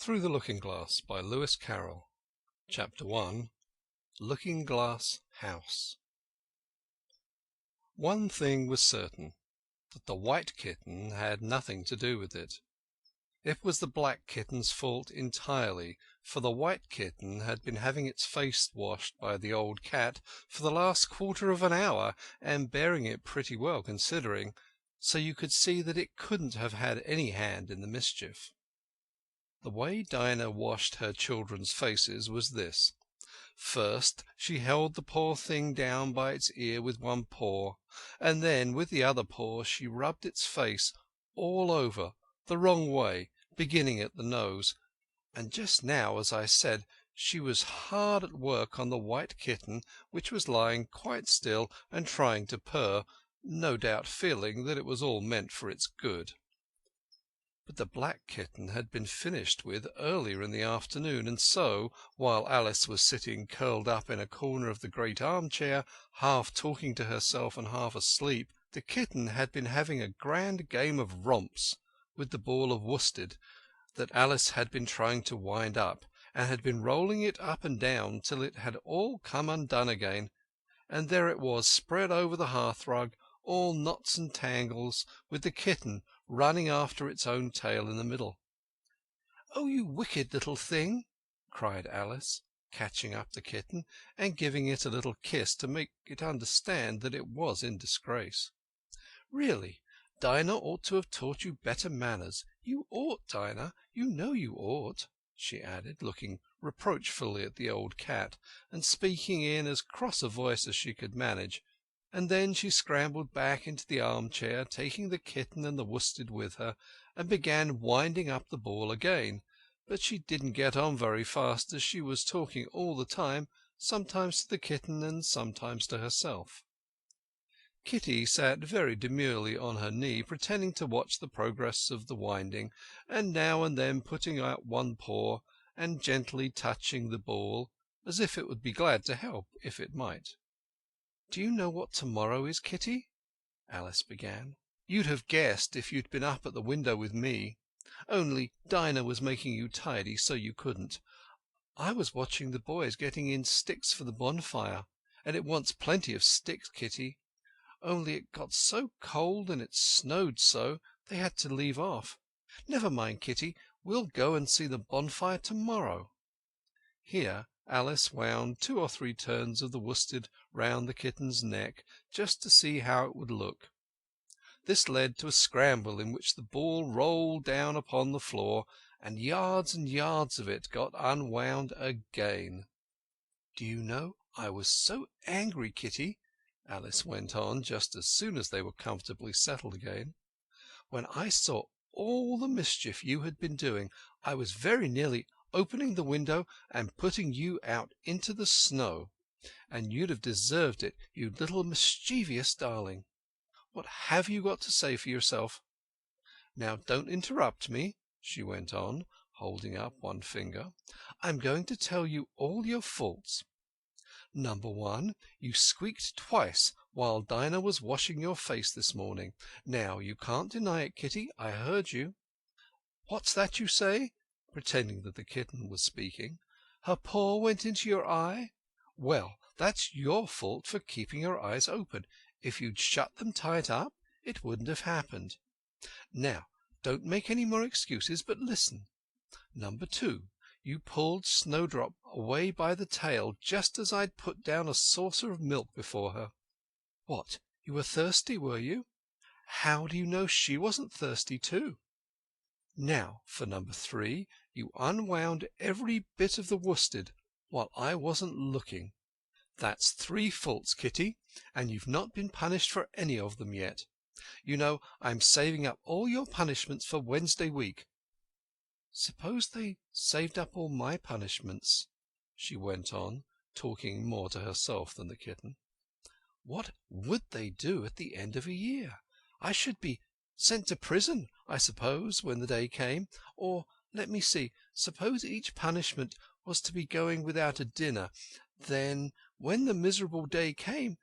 Through the Looking-Glass by Lewis Carroll. Chapter 1. Looking-Glass House. One thing was certain, that the white kitten had nothing to do with it. It was the black kitten's fault entirely, for the white kitten had been having its face washed by the old cat for the last quarter of an hour, and bearing it pretty well considering, so you could see that it couldn't have had any hand in the mischief. The way Dinah washed her children's faces was this. First she held the poor thing down by its ear with one paw, and then with the other paw she rubbed its face all over, the wrong way, beginning at the nose, and just now, as I said, she was hard at work on the white kitten, which was lying quite still and trying to purr, no doubt feeling that it was all meant for its good. But the black kitten had been finished with earlier in the afternoon, and so, while Alice was sitting curled up in a corner of the great armchair, half talking to herself and half asleep, the kitten had been having a grand game of romps with the ball of worsted that Alice had been trying to wind up, and had been rolling it up and down till it had all come undone again, and there it was spread over the hearthrug, all knots and tangles, with the kitten running after its own tail in the middle. "Oh, you wicked little thing!" cried Alice, catching up the kitten and giving it a little kiss to make it understand that it was in disgrace. "Really, Dinah ought to have taught you better manners. You ought, Dinah, you know you ought," she added, looking reproachfully at the old cat, and speaking in as cross a voice as she could manage. And then she scrambled back into the armchair, taking the kitten and the worsted with her, and began winding up the ball again. But she didn't get on very fast, as she was talking all the time, sometimes to the kitten and sometimes to herself. Kitty sat very demurely on her knee, pretending to watch the progress of the winding, and now and then putting out one paw and gently touching the ball, as if it would be glad to help if it might. "Do you know what to-morrow is, Kitty?" Alice began. "You'd have guessed if you'd been up at the window with me. Only Dinah was making you tidy, so you couldn't. I was watching the boys getting in sticks for the bonfire, and it wants plenty of sticks, Kitty. Only it got so cold and it snowed so, they had to leave off. Never mind, Kitty, we'll go and see the bonfire to-morrow." Here Alice wound 2 or 3 turns of the worsted round the kitten's neck, just to see how it would look. This led to a scramble in which the ball rolled down upon the floor, and yards of it got unwound again. "Do you know, I was so angry, Kitty," Alice went on, just as soon as they were comfortably settled again. "When I saw all the mischief you had been doing, I was very nearly opening the window and putting you out into the snow. And you'd have deserved it, you little mischievous darling. What have you got to say for yourself? Now don't interrupt me," she went on, holding up one finger. "I'm going to tell you all your faults. Number 1, you squeaked twice while Dinah was washing your face this morning. Now, you can't deny it, Kitty, I heard you. What's that you say?" pretending that the kitten was speaking. "Her paw went into your eye? Well, that's your fault for keeping your eyes open. If you'd shut them tight up, it wouldn't have happened. Now, don't make any more excuses, but listen. Number 2, you pulled Snowdrop away by the tail just as I'd put down a saucer of milk before her. What, you were thirsty, were you? How do you know she wasn't thirsty too? Now, for number 3, you unwound every bit of the worsted while I wasn't looking. That's 3 faults, Kitty, and you've not been punished for any of them yet. You know, I'm saving up all your punishments for Wednesday week." "Suppose they saved up all my punishments?" she went on, talking more to herself than the kitten. "What would they do at the end of a year? I should be sent to prison, I suppose, when the day came. Or, let me see, suppose each punishment was to be going without a dinner. Then, when the miserable day came,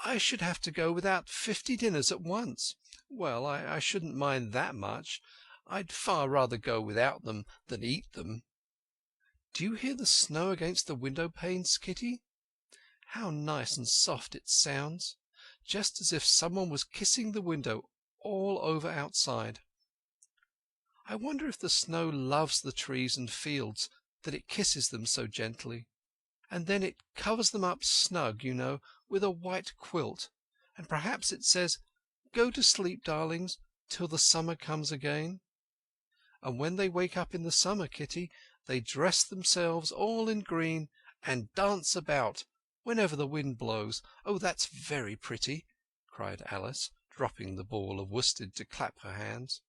I should have to go without 50 dinners at once. Well, I shouldn't mind that much. I'd far rather go without them than eat them. Do you hear the snow against the window-panes, Kitty? How nice and soft it sounds, just as if someone was kissing the window all over outside. I wonder if the snow loves the trees and fields, that it kisses them so gently. And then it covers them up snug, you know, with a white quilt, and perhaps it says, 'Go to sleep, darlings, till the summer comes again.' And when they wake up in the summer, Kitty, they dress themselves all in green and dance about whenever the wind blows. Oh, that's very pretty!" cried Alice, dropping the ball of worsted to clap her hands.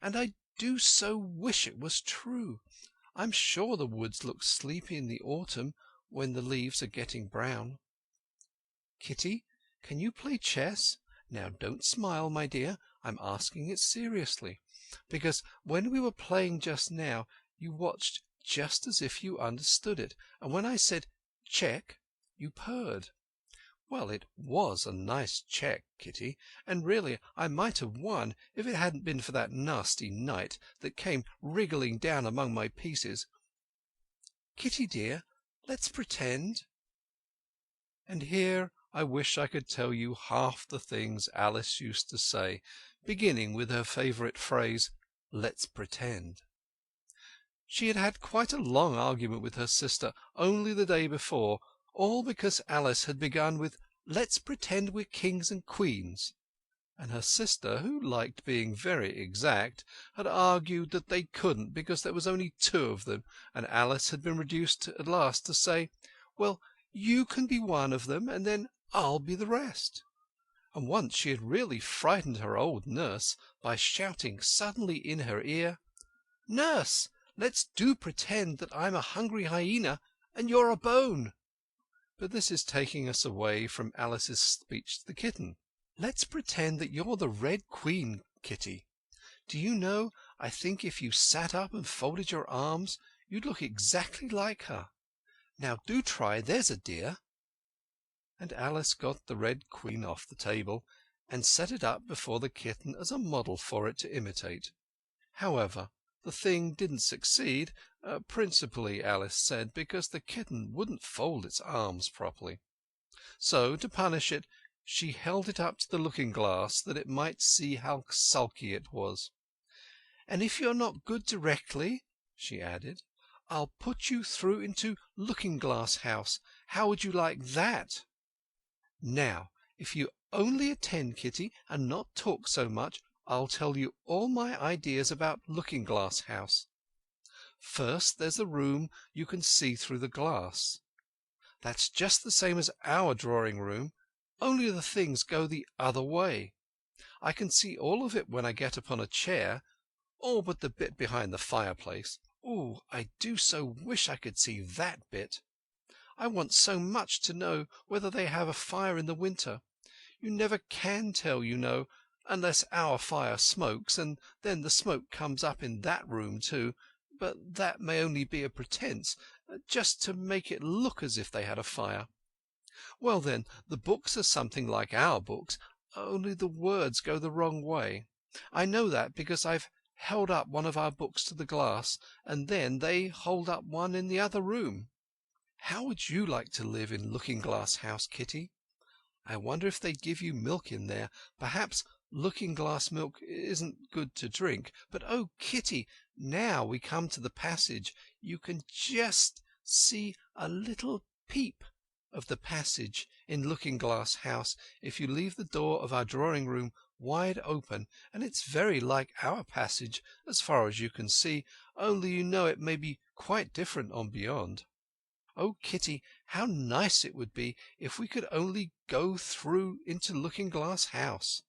"And I do so wish it was true. I'm sure the woods look sleepy in the autumn when the leaves are getting brown. Kitty, can you play chess? Now, don't smile, my dear. I'm asking it seriously, because when we were playing just now you watched just as if you understood it, and when I said 'check' you purred. Well, it was a nice check, Kitty, and really I might have won if it hadn't been for that nasty knight that came wriggling down among my pieces. Kitty, dear, let's pretend." And here I wish I could tell you half the things Alice used to say, beginning with her favourite phrase, "Let's pretend." She had had quite a long argument with her sister only the day before, all because Alice had begun with "Let's pretend we're kings and queens," and her sister, who liked being very exact, had argued that they couldn't because there was only two of them, and Alice had been reduced at last to say, "Well, you can be one of them, and then I'll be the rest." And once she had really frightened her old nurse by shouting suddenly in her ear, "Nurse, let's do pretend that I'm a hungry hyena and you're a bone." But this is taking us away from Alice's speech to the kitten. "Let's pretend that you're the Red Queen, Kitty. Do you know, I think if you sat up and folded your arms you'd look exactly like her. Now do try, there's a dear." And Alice got the Red Queen off the table and set it up before the kitten as a model for it to imitate. However, the thing didn't succeed, principally, Alice said, because the kitten wouldn't fold its arms properly. So, to punish it, she held it up to the looking-glass that it might see how sulky it was. "And if you're not good directly," she added, "I'll put you through into Looking-Glass House. How would you like that? Now, if you only attend, Kitty, and not talk so much, I'll tell you all my ideas about Looking-Glass House. First, there's the room you can see through the glass. That's just the same as our drawing-room, only the things go the other way. I can see all of it when I get upon a chair, all but the bit behind the fireplace. Oh, I do so wish I could see that bit. I want so much to know whether they have a fire in the winter. You never can tell, you know, unless our fire smokes, and then the smoke comes up in that room too, but that may only be a pretence, just to make it look as if they had a fire. Well then, the books are something like our books, only the words go the wrong way. I know that because I've held up one of our books to the glass, and then they hold up one in the other room. How would you like to live in Looking-Glass House, Kitty? I wonder if they'd give you milk in there. Perhaps looking-glass milk isn't good to drink, but oh, Kitty, now we come to the passage, you can just see a little peep of the passage in Looking-Glass House if you leave the door of our drawing-room wide open, and it's very like our passage as far as you can see, only you know it may be quite different on beyond. Oh, Kitty, how nice it would be if we could only go through into Looking-Glass House.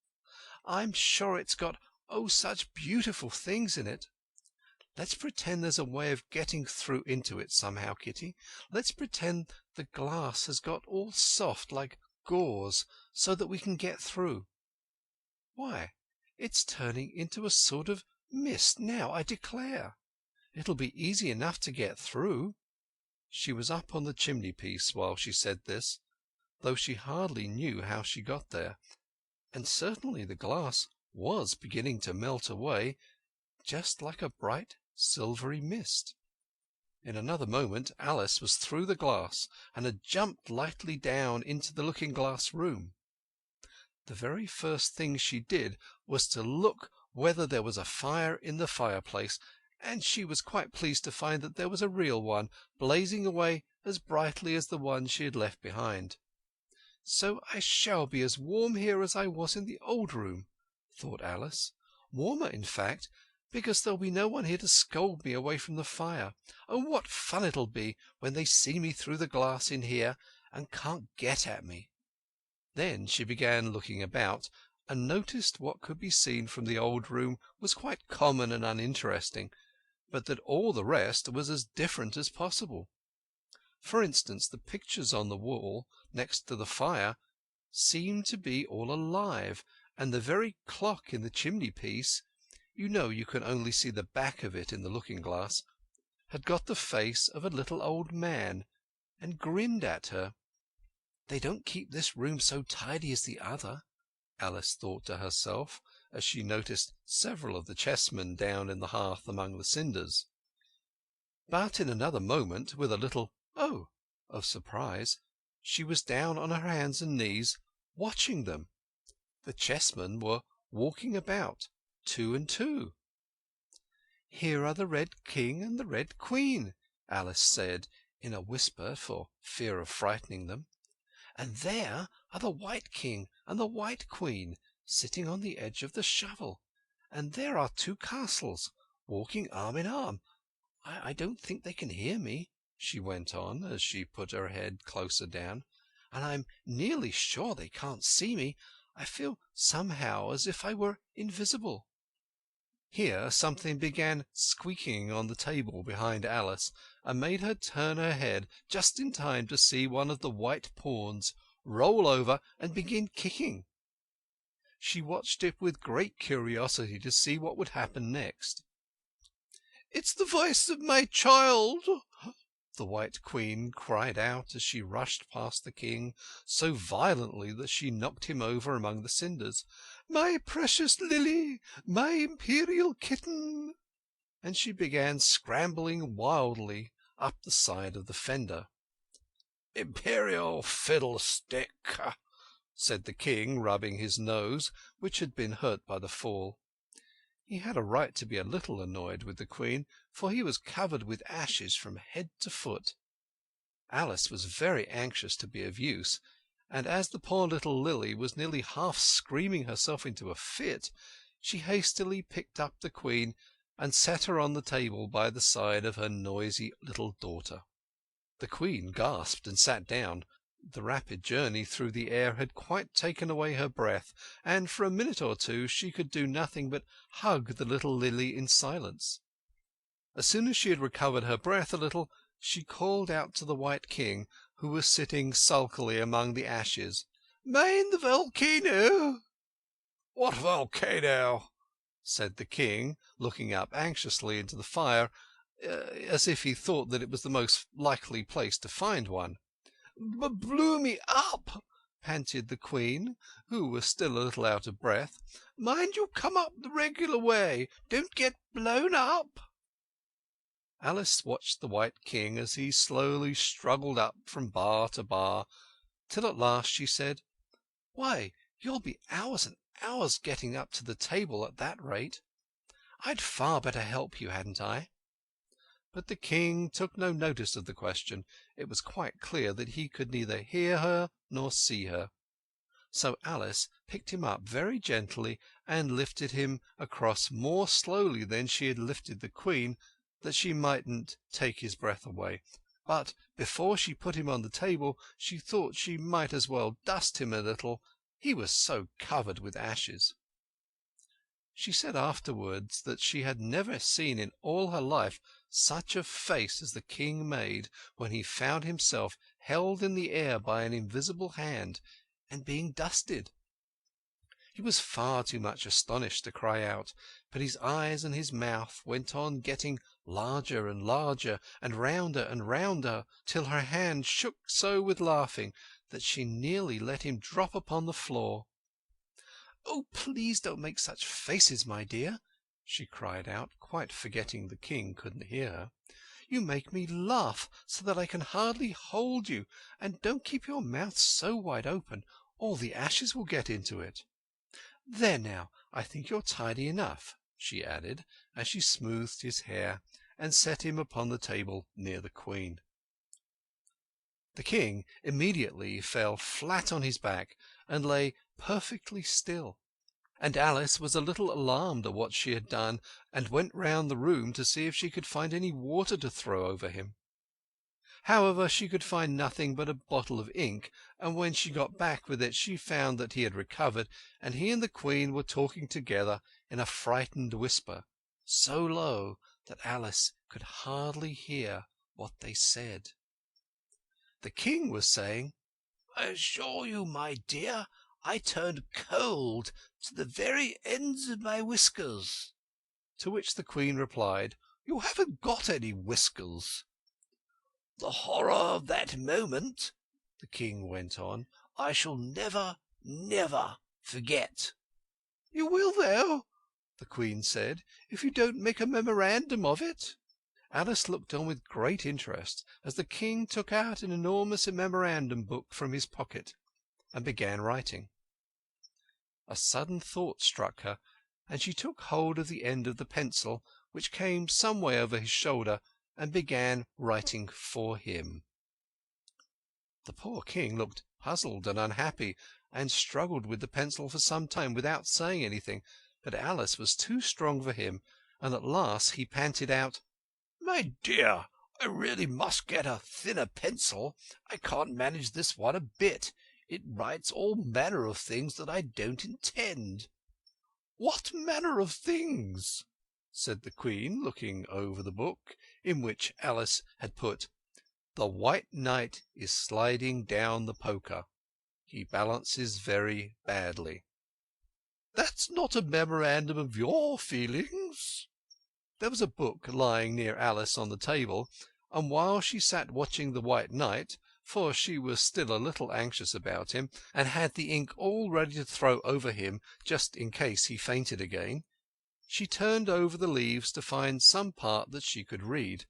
I'm sure it's got, oh, such beautiful things in it. Let's pretend there's a way of getting through into it somehow, Kitty. Let's pretend the glass has got all soft like gauze, so that we can get through. Why, it's turning into a sort of mist now, I declare. It'll be easy enough to get through." She was up on the chimney-piece while she said this, though she hardly knew how she got there, and certainly the glass was beginning to melt away, just like a bright silvery mist. In another moment Alice was through the glass and had jumped lightly down into the looking-glass room. The very first thing she did was to look whether there was a fire in the fireplace, and she was quite pleased to find that there was a real one, blazing away as brightly as the one she had left behind. "So I shall be as warm here as I was in the old room," thought Alice. "Warmer, in fact, because there'll be no one here to scold me away from the fire. Oh, what fun it'll be when they see me through the glass in here and can't get at me!" Then she began looking about, and noticed what could be seen from the old room was quite common and uninteresting, but that all the rest was as different as possible. For instance, the pictures on the wall next to the fire seemed to be all alive, and the very clock in the chimney-piece—you know you can only see the back of it in the looking-glass—had got the face of a little old man, and grinned at her. "They don't keep this room so tidy as the other," Alice thought to herself, as she noticed several of the chessmen down in the hearth among the cinders. But in another moment, with a little "oh" of surprise, she was down on her hands and knees, watching them. The chessmen were walking about, 2 and 2. "Here are the Red King and the Red Queen," Alice said in a whisper for fear of frightening them. "And there are the White King and the White Queen sitting on the edge of the shovel. And there are 2 castles walking arm in arm. I don't think they can hear me," she went on, as she put her head closer down, "and I'm nearly sure they can't see me. I feel somehow as if I were invisible." Here something began squeaking on the table behind Alice, and made her turn her head just in time to see one of the white pawns roll over and begin kicking. She watched it with great curiosity to see what would happen next. "It's the voice of my child," the White Queen cried out as she rushed past the king so violently that she knocked him over among the cinders. "My precious Lily, my imperial kitten!" And she began scrambling wildly up the side of the fender. "Imperial fiddlestick!" said the king, rubbing his nose, which had been hurt by the fall. He had a right to be a little annoyed with the Queen, for he was covered with ashes from head to foot. Alice was very anxious to be of use, and as the poor little Lily was nearly half screaming herself into a fit, she hastily picked up the Queen and set her on the table by the side of her noisy little daughter. The Queen gasped and sat down. The rapid journey through the air had quite taken away her breath, and for a minute or two she could do nothing but hug the little Lily in silence. As soon as she had recovered her breath a little, she called out to the White King, who was sitting sulkily among the ashes, "Mind the volcano!" "What volcano?" said the king, looking up anxiously into the fire, as if he thought that it was the most likely place to find one. "Blew me up," panted the Queen, who was still a little out of breath. "Mind you come up the regular way. Don't get blown up." Alice watched the White King as he slowly struggled up from bar to bar, till at last she said, "Why, you'll be hours and hours getting up to the table at that rate. I'd far better help you, hadn't I?" But the king took no notice of the question. It was quite clear that he could neither hear her nor see her. So Alice picked him up very gently and lifted him across more slowly than she had lifted the Queen, that she mightn't take his breath away. But before she put him on the table she thought she might as well dust him a little, he was so covered with ashes. She said afterwards that she had never seen in all her life such a face as the king made when he found himself held in the air by an invisible hand and being dusted. He was far too much astonished to cry out, but his eyes and his mouth went on getting larger and larger, and rounder, till her hand shook so with laughing that she nearly let him drop upon the floor. "Oh, please don't make such faces, my dear," she cried out, quite forgetting the king couldn't hear her. "You make me laugh so that I can hardly hold you, and don't keep your mouth so wide open. All the ashes will get into it. There now, I think you're tidy enough," she added, as she smoothed his hair and set him upon the table near the Queen. The king immediately fell flat on his back and lay perfectly still, and Alice was a little alarmed at what she had done, and went round the room to see if she could find any water to throw over him. However, she could find nothing but a bottle of ink, and when she got back with it she found that he had recovered, and he and the Queen were talking together in a frightened whisper, so low that Alice could hardly hear what they said. The king was saying, "I assure you, my dear, I turned cold to the very ends of my whiskers." To which the Queen replied, "You haven't got any whiskers." "The horror of that moment," the king went on, "I shall never, never forget." "You will, though," the Queen said, "if you don't make a memorandum of it." Alice looked on with great interest as the king took out an enormous memorandum book from his pocket and began writing. A sudden thought struck her, and she took hold of the end of the pencil, which came some way over his shoulder, and began writing for him. The poor king looked puzzled and unhappy, and struggled with the pencil for some time without saying anything, but Alice was too strong for him, and at last he panted out, "My dear, I really must get a thinner pencil. I can't manage this one a bit. It writes all manner of things that I don't intend." "What manner of things?" said the Queen, looking over the book, in which Alice had put, "The White Knight is sliding down the poker. He balances very badly." "That's not a memorandum of your feelings." There was a book lying near Alice on the table, and while she sat watching the White Knight, for she was still a little anxious about him, and had the ink all ready to throw over him just in case he fainted again, she turned over the leaves to find some part that she could read.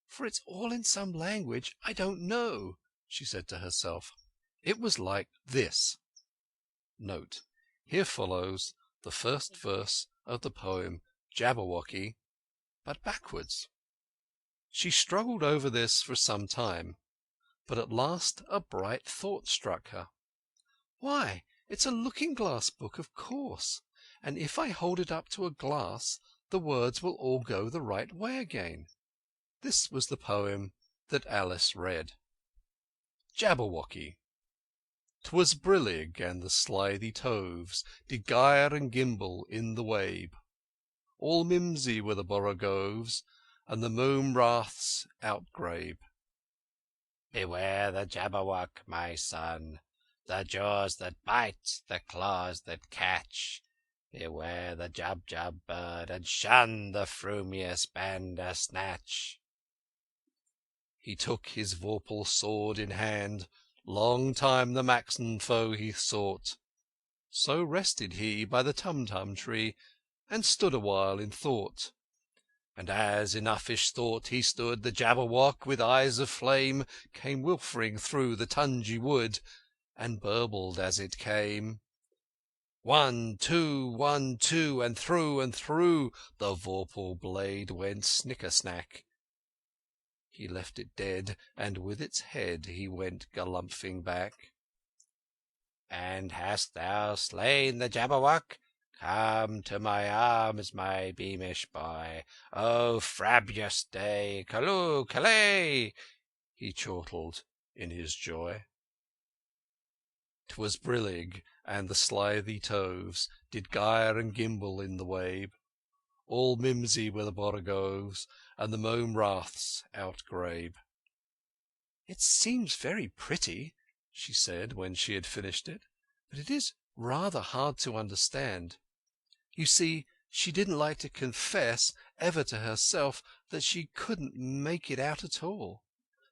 "For it's all in some language I don't know," she said to herself. It was like this. Note: here follows the first verse of the poem Jabberwocky, but backwards. She struggled over this for some time, but at last a bright thought struck her. "Why, it's a looking-glass book, of course, and if I hold it up to a glass the words will all go the right way again." This was the poem that Alice read. Jabberwocky. 'Twas brillig, and the slithy toves did gyre and gimble in the wabe. All mimsy were the borogoves, and the mome raths outgrabe. Beware the Jabberwock, my son, the jaws that bite, the claws that catch. Beware the Jubjub bird, and shun the frumious Bandersnatch. He took his vorpal sword in hand, long time the Maxen foe he sought. So rested he by the Tumtum tree, and stood awhile in thought. And as in uffish thought he stood, the Jabberwock with eyes of flame came wilfering through the tungy wood, and burbled as it came. 1, 2, 1, 2, and through the vorpal blade went snicker-snack. He left it dead, and with its head he went galumphing back. "And hast thou slain the Jabberwock? Come to my arms, my beamish boy. O frabbulous day, callooh, callay!" he chortled in his joy. 'Twas brillig, and the slithy toves did gyre and gimble in the wabe. All mimsy were the borogoves, and the mome raths outgrabe. "It seems very pretty," she said when she had finished it, "but it is rather hard to understand." You see, she didn't like to confess ever to herself that she couldn't make it out at all.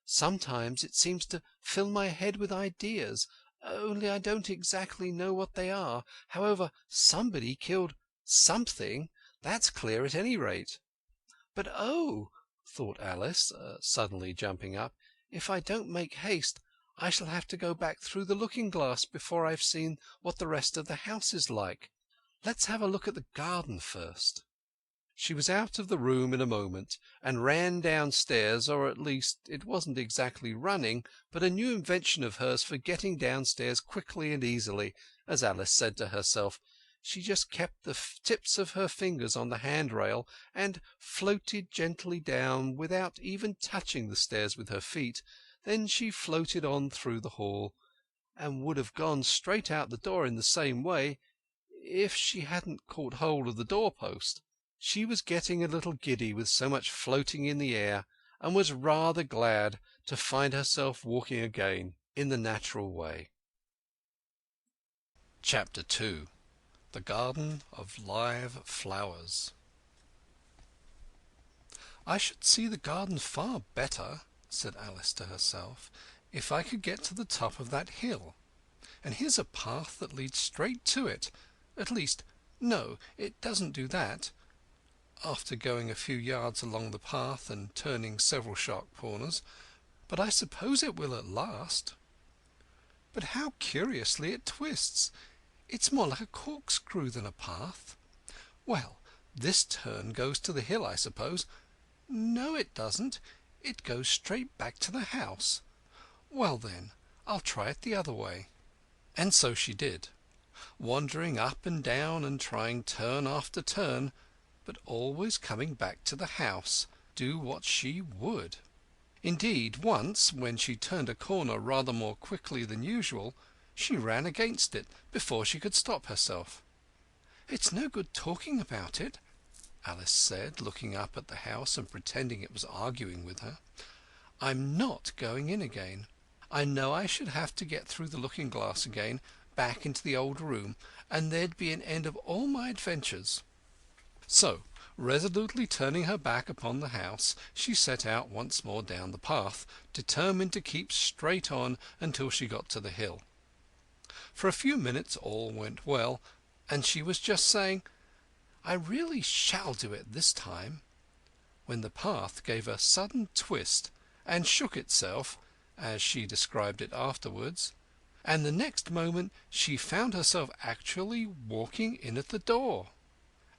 "Sometimes it seems to fill my head with ideas, only I don't exactly know what they are. However, somebody killed something. That's clear at any rate. But oh, thought Alice, suddenly jumping up, if I don't make haste I shall have to go back through the looking-glass before I've seen what the rest of the house is like. Let's have a look at the garden first. She was out of the room in a moment, and ran downstairs, or at least it wasn't exactly running, but a new invention of hers for getting downstairs quickly and easily, as Alice said to herself. She just kept the tips of her fingers on the handrail and floated gently down without even touching the stairs with her feet. Then she floated on through the hall, and would have gone straight out the door in the same way if she hadn't caught hold of the door-post. She was getting a little giddy with so much floating in the air, and was rather glad to find herself walking again in the natural way. Chapter 2. The Garden of Live Flowers. "I should see the garden far better," said Alice to herself, "if I could get to the top of that hill. And here's a path that leads straight to it. At least, no, it doesn't do that." After going a few yards along the path and turning several sharp corners, "but I suppose it will at last. But how curiously it twists! It's more like a corkscrew than a path. Well, this turn goes to the hill, I suppose. No, it doesn't. It goes straight back to the house. Well, then, I'll try it the other way." And so she did, wandering up and down and trying turn after turn, but always coming back to the house, do what she would. Indeed, once, when she turned a corner rather more quickly than usual, she ran against it before she could stop herself. "It's no good talking about it," Alice said, looking up at the house and pretending it was arguing with her. "I'm not going in again. I know I should have to get through the looking-glass again, back into the old room, and there'd be an end of all my adventures." So, resolutely turning her back upon the house, she set out once more down the path, determined to keep straight on until she got to the hill. For a few minutes all went well, and she was just saying, "I really shall do it this time," when the path gave a sudden twist and shook itself, as she described it afterwards, and the next moment she found herself actually walking in at the door.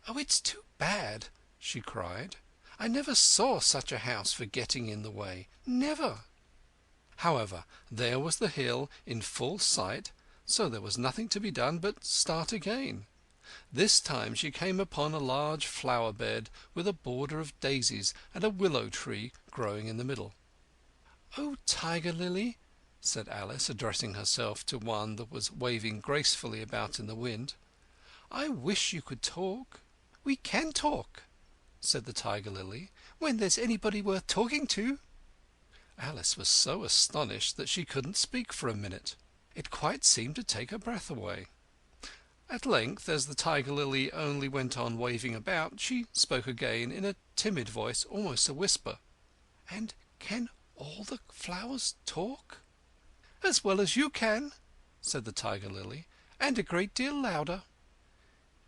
"Oh, it's too bad!" she cried. "I never saw such a house for getting in the way. Never!" However, there was the hill in full sight, so there was nothing to be done but start again. This time she came upon a large flower-bed with a border of daisies and a willow tree growing in the middle. "Oh, Tiger-lily," said Alice, addressing herself to one that was waving gracefully about in the wind, "I wish you could talk." "We can talk," said the Tiger-lily, "when there's anybody worth talking to." Alice was so astonished that she couldn't speak for a minute. It quite seemed to take her breath away. At length, as the Tiger-lily only went on waving about, she spoke again in a timid voice, almost a whisper. "And can all the flowers talk?" "As well as you can," said the Tiger-lily, "and a great deal louder."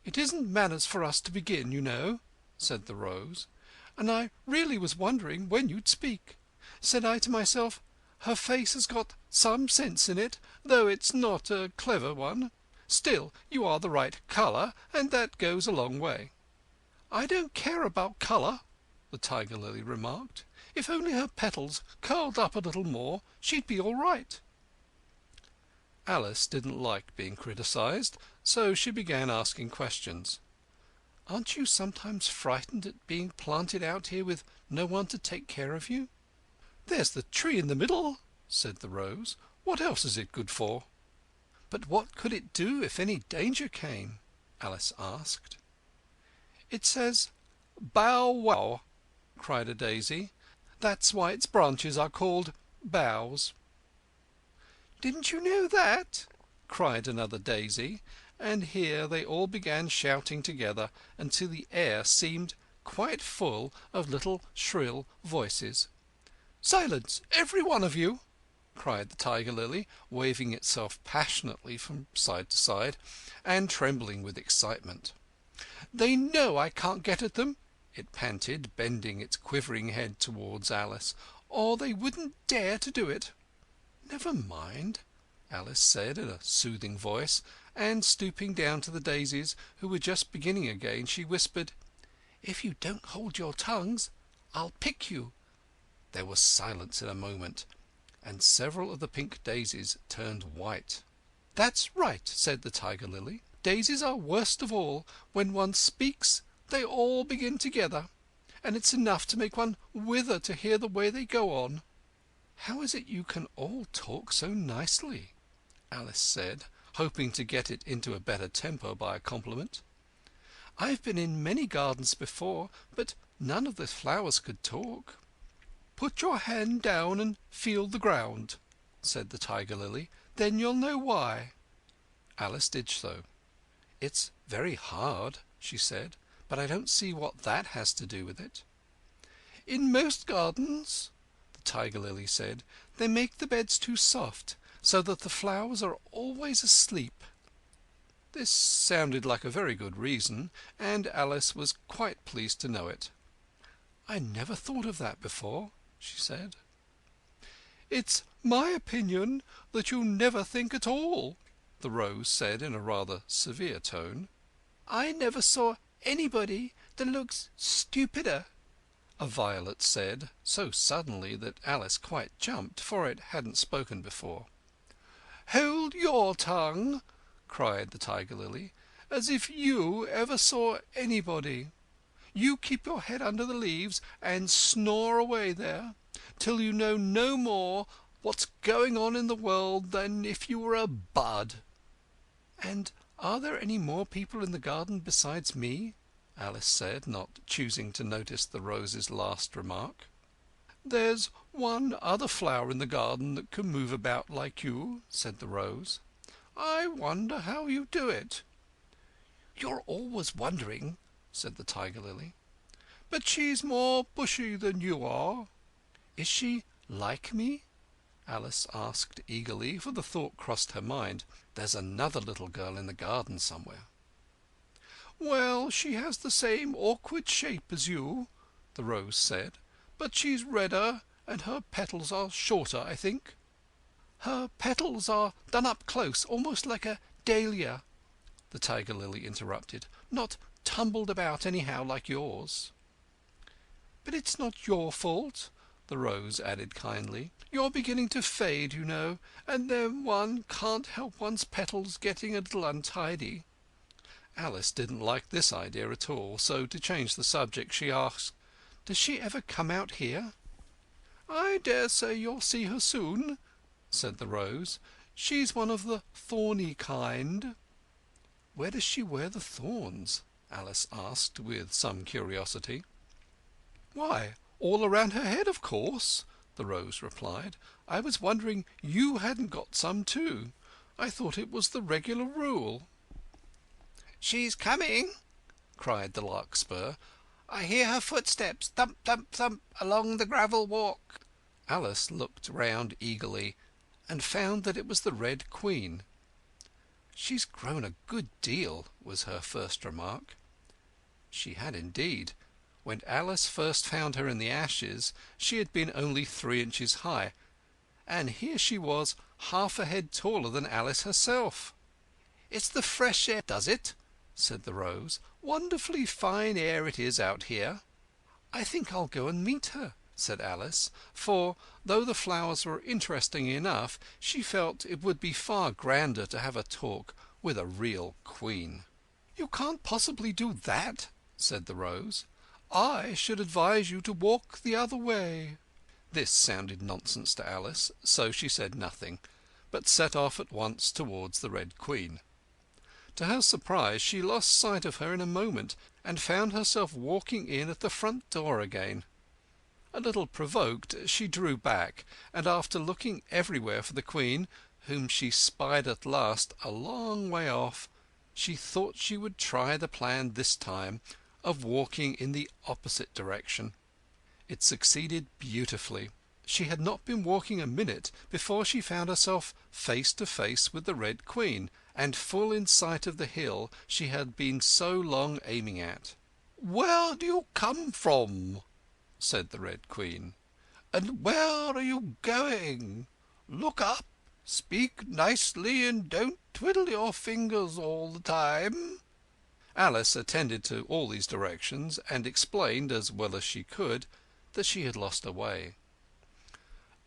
"It isn't manners for us to begin, you know," said the Rose, "and I really was wondering when you'd speak. Said I to myself, her face has got some sense in it, though it's not a clever one. Still, you are the right colour, and that goes a long way." "I don't care about colour," the Tiger-lily remarked. "If only her petals curled up a little more, she'd be all right." Alice didn't like being criticized, so she began asking questions. "Aren't you sometimes frightened at being planted out here with no one to take care of you?" "There's the tree in the middle," said the Rose. "What else is it good for?" "But what could it do if any danger came?" Alice asked. "It says 'Bow wow,'" cried a daisy. "That's why its branches are called boughs." "Didn't you know that?" cried another daisy, and here they all began shouting together until the air seemed quite full of little shrill voices. "Silence, every one of you!" cried the Tiger-lily, waving itself passionately from side to side, and trembling with excitement. "They know I can't get at them," it panted, bending its quivering head towards Alice, "or they wouldn't dare to do it." "Never mind," Alice said in a soothing voice, and stooping down to the daisies, who were just beginning again, she whispered, "If you don't hold your tongues, I'll pick you." There was silence in a moment, and several of the pink daisies turned white. "That's right," said the tiger lily. "Daisies are worst of all. When one speaks, they all begin together, and it's enough to make one wither to hear the way they go on." "How is it you can all talk so nicely?" Alice said, hoping to get it into a better temper by a compliment. "I've been in many gardens before, but none of the flowers could talk." "Put your hand down and feel the ground," said the tiger lily. "Then you'll know why." Alice did so. "It's very hard," she said, "but I don't see what that has to do with it." "In most gardens," the tiger lily said, "they make the beds too soft, so that the flowers are always asleep." This sounded like a very good reason, and Alice was quite pleased to know it. "I never thought of that before," she said. "It's my opinion that you never think at all," the rose said in a rather severe tone. "I never saw anybody that looks stupider," a violet said, so suddenly that Alice quite jumped, for it hadn't spoken before. "Hold your tongue," cried the tiger lily, "as if you ever saw anybody. You keep your head under the leaves and snore away there, till you know no more what's going on in the world than if you were a bud." "And are there any more people in the garden besides me?" Alice said, not choosing to notice the rose's last remark. "There's one other flower in the garden that can move about like you," said the rose. "I wonder how you do it." "You're always wondering," said the tiger lily. "But she's more bushy than you are." "Is she like me?" Alice asked eagerly, for the thought crossed her mind, "There's another little girl in the garden somewhere." "Well, she has the same awkward shape as you," the rose said, "but she's redder, and her petals are shorter, I think." "Her petals are done up close, almost like a dahlia," the tiger lily interrupted, "not tumbled about anyhow like yours." "But it's not your fault," the rose added kindly. "You're beginning to fade, you know, and then one can't help one's petals getting a little untidy." Alice didn't like this idea at all, so to change the subject she asked, "Does she ever come out here?" "I dare say you'll see her soon," said the rose. "She's one of the thorny kind." "Where does she wear the thorns?" Alice asked with some curiosity. "Why, all around her head, of course," the rose replied. "I was wondering you hadn't got some too. I thought it was the regular rule." "She's coming!" cried the larkspur. "I hear her footsteps, thump, thump, thump, along the gravel walk." Alice looked round eagerly, and found that it was the Red Queen. "She's grown a good deal," was her first remark. She had indeed. When Alice first found her in the ashes she had been only 3 inches high, and here she was half a head taller than Alice herself. "It's the fresh air does it," said the rose. "Wonderfully fine air it is out here." "I think I'll go and meet her," said Alice, for, though the flowers were interesting enough, she felt it would be far grander to have a talk with a real queen. "You can't possibly do that," said the rose. "I should advise you to walk the other way." This sounded nonsense to Alice, so she said nothing, but set off at once towards the Red Queen. To her surprise she lost sight of her in a moment, and found herself walking in at the front door again. A little provoked, she drew back, and after looking everywhere for the Queen, whom she spied at last a long way off, she thought she would try the plan this time of walking in the opposite direction. It succeeded beautifully. She had not been walking a minute before she found herself face to face with the Red Queen, and full in sight of the hill she had been so long aiming at. "Where do you come from?" said the Red Queen. "And where are you going? Look up, speak nicely, and don't twiddle your fingers all the time." Alice attended to all these directions, and explained, as well as she could, that she had lost her way.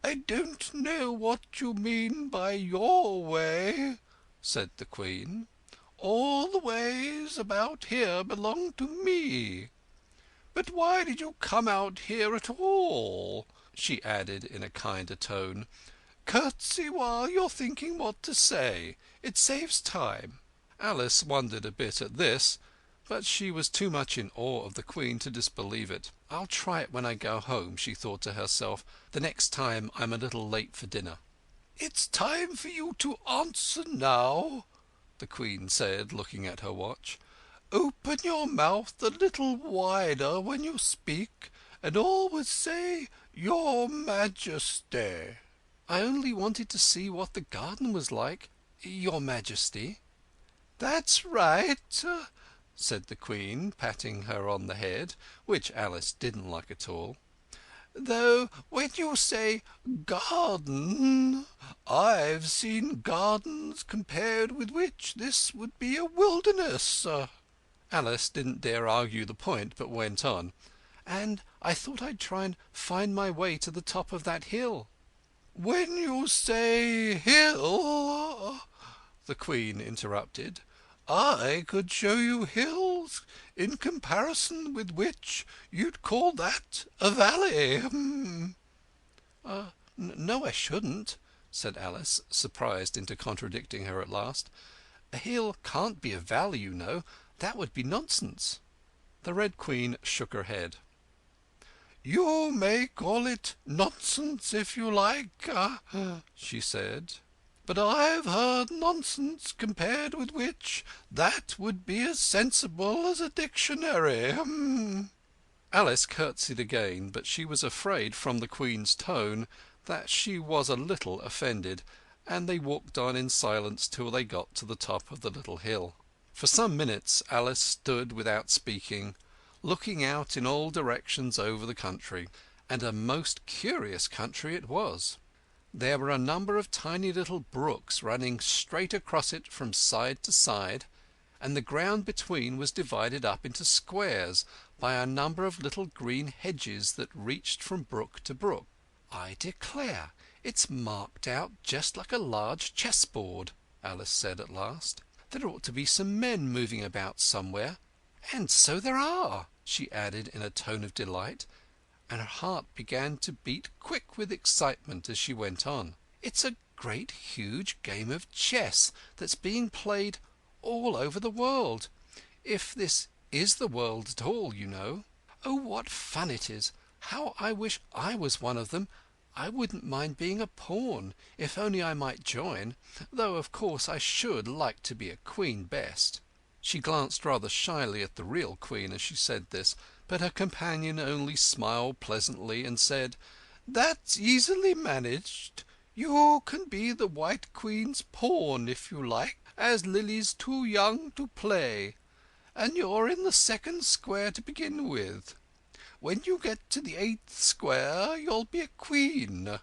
"I don't know what you mean by your way," said the Queen. "All the ways about here belong to me. But why did you come out here at all?" she added in a kinder tone. "Curtsy while you're thinking what to say. It saves time." Alice wondered a bit at this, but she was too much in awe of the Queen to disbelieve it. "I'll try it when I go home," she thought to herself, "the next time I'm a little late for dinner." "It's time for you to answer now," the Queen said, looking at her watch. "Open your mouth a little wider when you speak, and always say 'Your Majesty.'" "I only wanted to see what the garden was like, your Majesty." "That's right," said the Queen, patting her on the head, which Alice didn't like at all. "Though when you say 'garden,' I've seen gardens compared with which this would be a wilderness." Alice didn't dare argue the point, but went on. "And I thought I'd try and find my way to the top of that hill." "When you say 'hill,'" the Queen interrupted, "I could show you hills in comparison with which you'd call that a valley." "No, I shouldn't," said Alice, surprised into contradicting her at last. "A hill can't be a valley, you know. That would be nonsense." The Red Queen shook her head. "You may call it nonsense if you like," she said, "but I've heard nonsense compared with which that would be as sensible as a dictionary." Alice curtsied again, but she was afraid from the Queen's tone that she was a little offended, and they walked on in silence till they got to the top of the little hill. For some minutes Alice stood without speaking, looking out in all directions over the country, and a most curious country it was. There were a number of tiny little brooks running straight across it from side to side, and the ground between was divided up into squares by a number of little green hedges that reached from brook to brook. "I declare, it's marked out just like a large chessboard," Alice said at last. "There ought to be some men moving about somewhere. And so there are," she added in a tone of delight, and her heart began to beat quick with excitement as she went on. "It's a great huge game of chess that's being played all over the world, if this is the world at all, you know. Oh, what fun it is! How I wish I was one of them! I wouldn't mind being a pawn, if only I might join, though of course I should like to be a queen best." She glanced rather shyly at the real Queen as she said this, but her companion only smiled pleasantly and said, "That's easily managed. You can be the White Queen's pawn if you like, as Lily's too young to play, and you're in the second square to begin with. When you get to the 8th square you'll be a queen."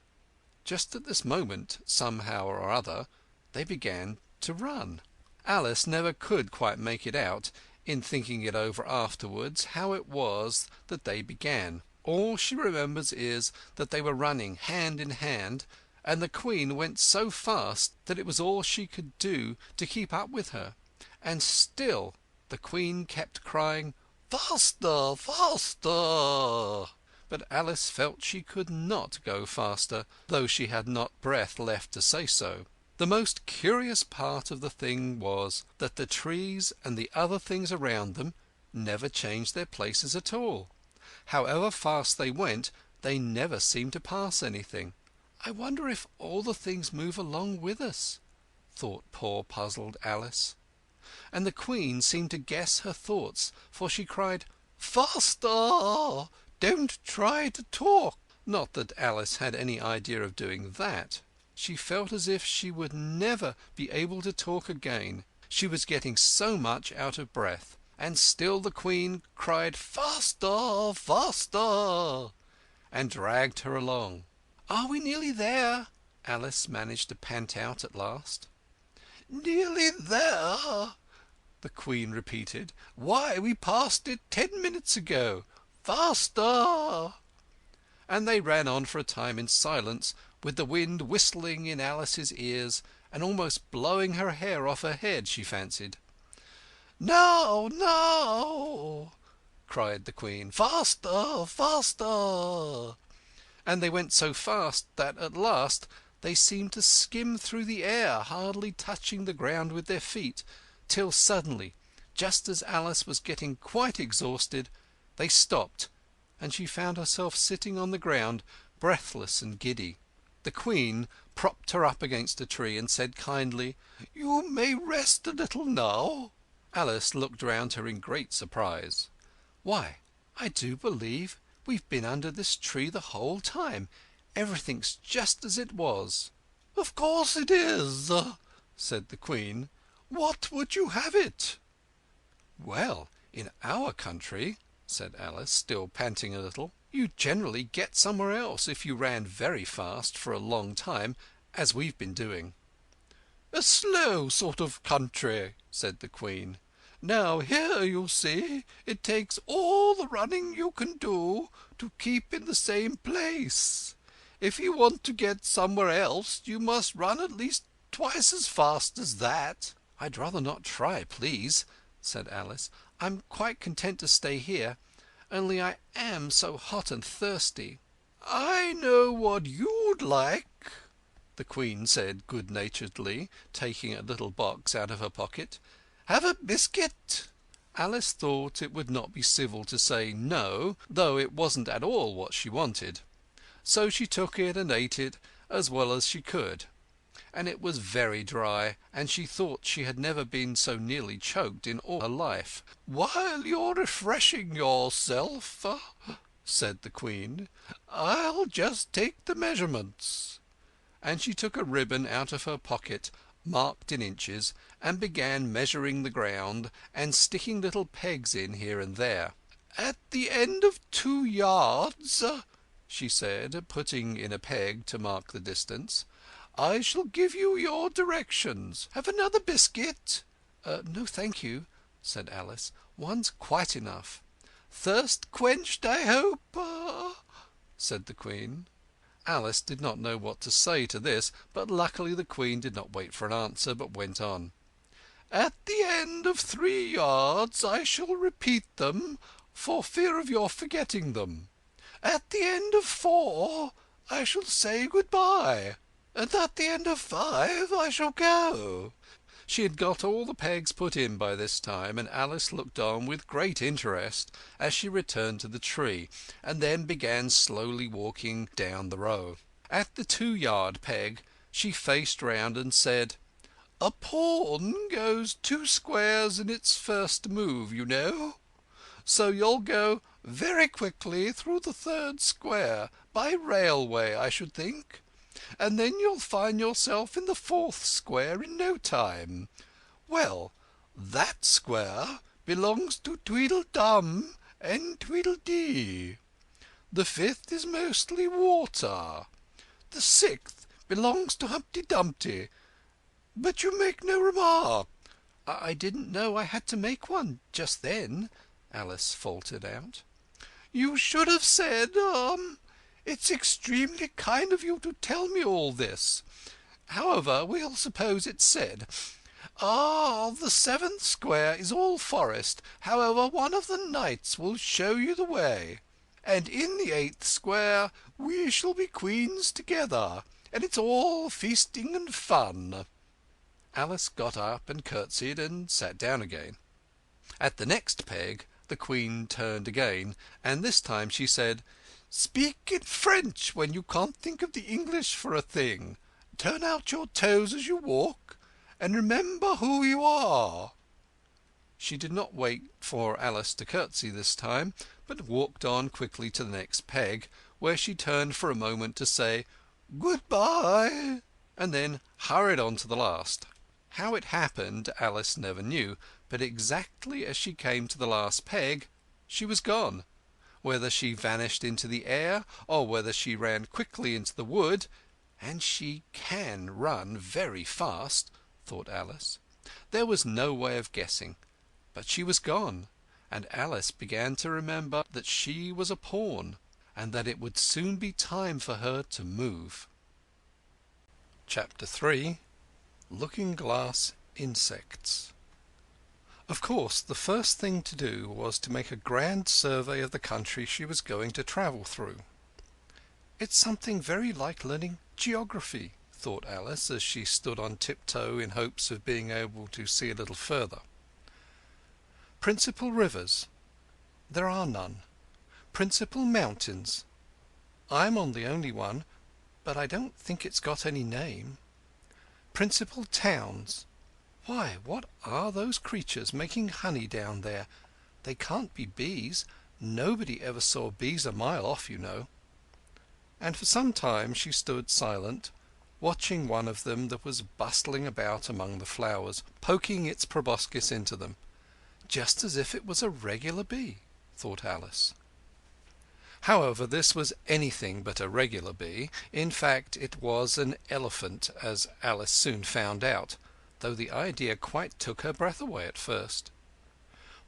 Just at this moment, somehow or other, they began to run. Alice never could quite make it out, in thinking it over afterwards, how it was that they began. All she remembers is that they were running hand in hand, and the Queen went so fast that it was all she could do to keep up with her, and still the Queen kept crying, "Faster, faster!" But Alice felt she could not go faster, though she had not breath left to say so. The most curious part of the thing was that the trees and the other things around them never changed their places at all. However fast they went, they never seemed to pass anything. "I wonder if all the things move along with us," thought poor puzzled Alice. And the Queen seemed to guess her thoughts, for she cried, "Faster! Don't try to talk." Not that Alice had any idea of doing that. She felt as if she would never be able to talk again. She was getting so much out of breath. And still the Queen cried, "Faster, faster!" and dragged her along. "Are we nearly there?" Alice managed to pant out at last. "Nearly there," the Queen repeated. "Why, we passed it 10 minutes ago. Faster!" And they ran on for a time in silence, with the wind whistling in Alice's ears and almost blowing her hair off her head, she fancied. "Now, now!" cried the Queen. "Faster, faster!" And they went so fast that at last they seemed to skim through the air, hardly touching the ground with their feet, till suddenly, just as Alice was getting quite exhausted, they stopped, and she found herself sitting on the ground, breathless and giddy. The Queen propped her up against a tree and said kindly, "You may rest a little now." Alice looked round her in great surprise. "Why, I do believe we've been under this tree the whole time. Everything's just as it was." "Of course it is," said the Queen. "What would you have it?" "Well, in our country," said Alice, still panting a little, "you'd generally get somewhere else if you ran very fast for a long time, as we've been doing." "A slow sort of country," said the Queen. "Now here, you see, it takes all the running you can do to keep in the same place. If you want to get somewhere else, you must run at least twice as fast as that." "I'd rather not try, please," said Alice. "I'm quite content to stay here, only I am so hot and thirsty." "I know what you'd like," the Queen said good-naturedly, taking a little box out of her pocket. "Have a biscuit?" Alice thought it would not be civil to say no, though it wasn't at all what she wanted. So she took it and ate it as well as she could. And it was very dry, and she thought she had never been so nearly choked in all her life. "While you're refreshing yourself," said the Queen, "I'll just take the measurements." And she took a ribbon out of her pocket, marked in inches, and began measuring the ground and sticking little pegs in here and there. "At the end of 2 yards," she said, putting in a peg to mark the distance, "I shall give you your directions. Have another biscuit?" "No, thank you," said Alice. "One's quite enough." "Thirst quenched, I hope," said the Queen. Alice did not know what to say to this, but luckily the Queen did not wait for an answer, but went on. "At the end of 3 yards I shall repeat them, for fear of your forgetting them. At the end of 4 I shall say good-bye. And at the end of 5 I shall go." She had got all the pegs put in by this time, and Alice looked on with great interest as she returned to the tree, and then began slowly walking down the row. At the 2-yard peg she faced round and said, "A pawn goes 2 squares in its first move, you know. So you'll go very quickly through the 3rd square, by railway, I should think. And then you'll find yourself in the 4th square in no time. Well, that square belongs to Tweedledum and Tweedledee. The 5th is mostly water. The 6th belongs to Humpty Dumpty. But you make no remark." "I didn't know I had to make one just then," Alice faltered out. "You should have said, It's extremely kind of you to tell me all this. However, we'll suppose it's said. The 7th square is all forest. However, one of the knights will show you the way. And in the 8th square we shall be queens together, and it's all feasting and fun." Alice got up and curtsied and sat down again. At the next peg the Queen turned again, and this time she said, "Speak in French when you can't think of the English for a thing. Turn out your toes as you walk, and remember who you are." She did not wait for Alice to curtsy this time, but walked on quickly to the next peg, where she turned for a moment to say "Good-bye." and then hurried on to the last. How it happened Alice never knew, but exactly as she came to the last peg she was gone. Whether she vanished into the air, or whether she ran quickly into the wood, and she can run very fast, thought Alice, there was no way of guessing, but she was gone, and Alice began to remember that she was a pawn, and that it would soon be time for her to move. Chapter 3. Looking-glass insects. Of course, the first thing to do was to make a grand survey of the country she was going to travel through. "It's something very like learning geography," thought Alice, as she stood on tiptoe in hopes of being able to see a little further. Principal rivers. There are none. Principal mountains. I'm on the only one, but I don't think it's got any name. Principal towns. Why, what are those creatures making honey down there? They can't be bees. Nobody ever saw bees a mile off, you know. And for some time she stood silent, watching one of them that was bustling about among the flowers, poking its proboscis into them, just as if it was a regular bee, thought Alice. However, this was anything but a regular bee. In fact, it was an elephant, as Alice soon found out, though the idea quite took her breath away at first.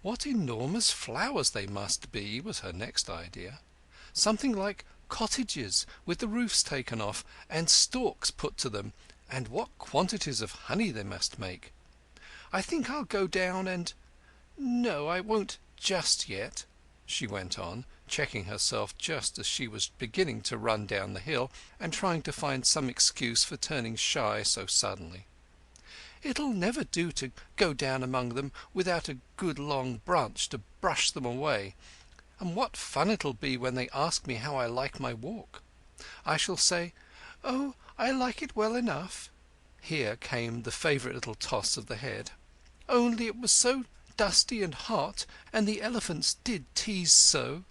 What enormous flowers they must be, was her next idea. Something like cottages, with the roofs taken off, and stalks put to them, and what quantities of honey they must make. I think I'll go down and... No, I won't just yet, she went on, checking herself just as she was beginning to run down the hill, and trying to find some excuse for turning shy so suddenly. It'll never do to go down among them without a good long branch to brush them away, and what fun it'll be when they ask me how I like my walk. I shall say, "Oh, I like it well enough." Here came the favourite little toss of the head. "Only it was so dusty and hot, and the elephants did tease so.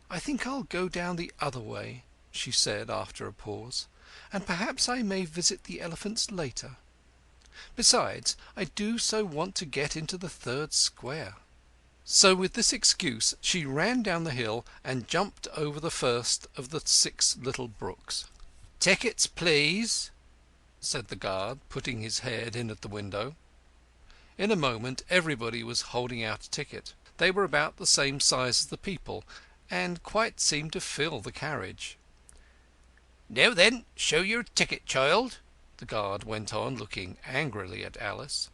I think I'll go down the other way," she said after a pause, "and perhaps I may visit the elephants later. Besides, I do so want to get into the third square." So with this excuse she ran down the hill and jumped over the first of the 6 little brooks. "Tickets, please," said the guard, putting his head in at the window. In a moment everybody was holding out a ticket. They were about the same size as the people, and quite seemed to fill the carriage. "Now then, show your ticket, child," the guard went on, looking angrily at Alice.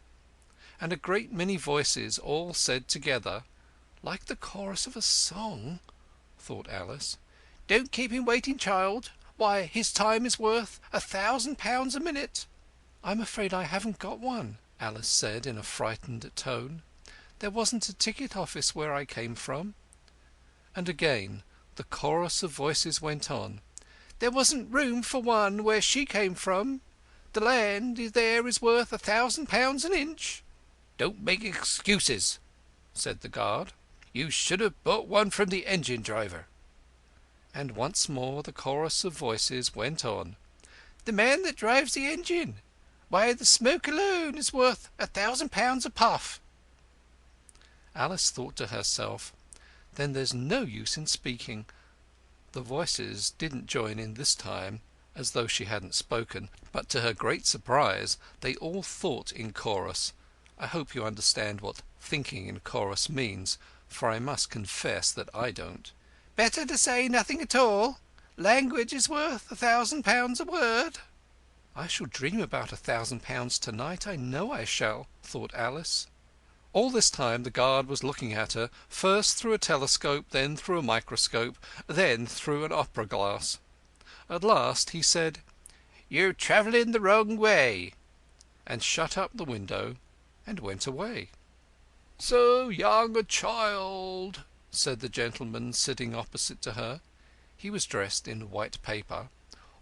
And a great many voices all said together, like the chorus of a song, thought Alice, "Don't keep him waiting, child. Why, his time is worth £1,000 a minute." "I'm afraid I haven't got one," Alice said in a frightened tone. "There wasn't a ticket office where I came from." And again the chorus of voices went on, "There wasn't room for one where she came from. The land there is worth £1,000 an inch." "Don't make excuses," said the guard. "You should have bought one from the engine driver." And once more the chorus of voices went on, "The man that drives the engine. Why, the smoke alone is worth £1,000 a puff." Alice thought to herself, "Then there's no use in speaking." The voices didn't join in this time, as though she hadn't spoken, but to her great surprise they all thought in chorus. I hope you understand what thinking in chorus means, for I must confess that I don't. "Better to say nothing at all. Language is worth £1,000 a word." "I shall dream about £1,000 to-night, I know I shall," thought Alice. All this time the guard was looking at her, first through a telescope, then through a microscope, then through an opera glass. At last he said, "You're travelling the wrong way," and shut up the window and went away. "So young a child," said the gentleman sitting opposite to her. He was dressed in white paper.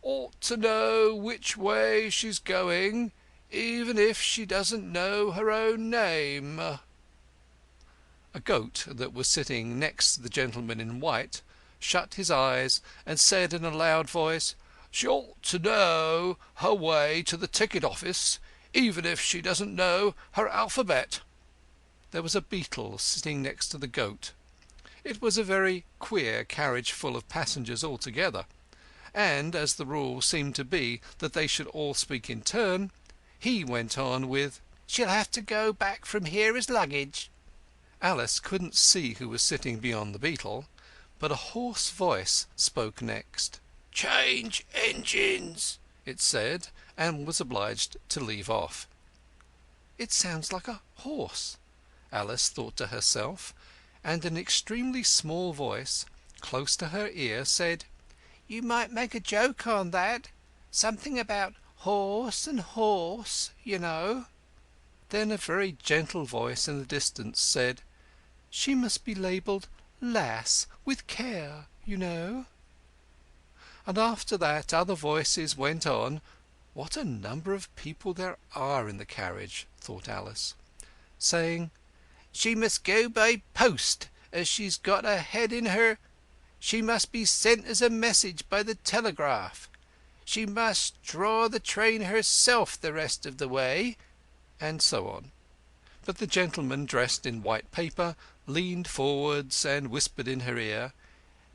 "Ought to know which way she's going, even if she doesn't know her own name." A goat that was sitting next the gentleman in white shut his eyes and said in a loud voice, She ought to know her way to the ticket office, even if she doesn't know her alphabet." There was a beetle sitting next to the goat. It was a very queer carriage full of passengers altogether, and as the rule seemed to be that they should all speak in turn, he went on with, "She'll have to go back from here as luggage." Alice couldn't see who was sitting beyond the beetle, but a hoarse voice spoke next. "Change engines," it said, and was obliged to leave off. "It sounds like a horse," Alice thought to herself, and an extremely small voice close to her ear said, "You might make a joke on that. Something about horse and horse, you know." Then a very gentle voice in the distance said, "She must be labelled Lass with care, you know." And after that other voices went on. What a number of people there are in the carriage, thought Alice, saying, "She must go by post, as she's got a head in her. She must be sent as a message by the telegraph. She must draw the train herself the rest of the way," and so on. But the gentleman dressed in white paper leaned forwards and whispered in her ear,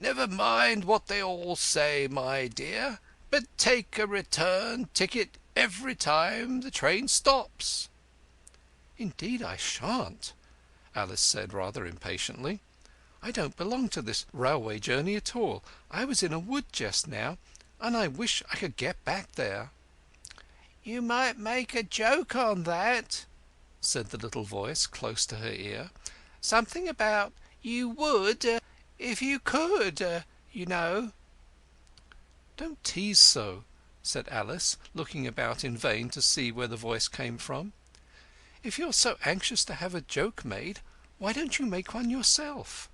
"Never mind what they all say, my dear, but take a return ticket every time the train stops." "Indeed I shan't," Alice said rather impatiently. "I don't belong to this railway journey at all. I was in a wood just now, and I wish I could get back there." "You might make a joke on that," said the little voice close to her ear. "Something about you would if you could, you know." "Don't tease so," said Alice, looking about in vain to see where the voice came from. "If you're so anxious to have a joke made, why don't you make one yourself?"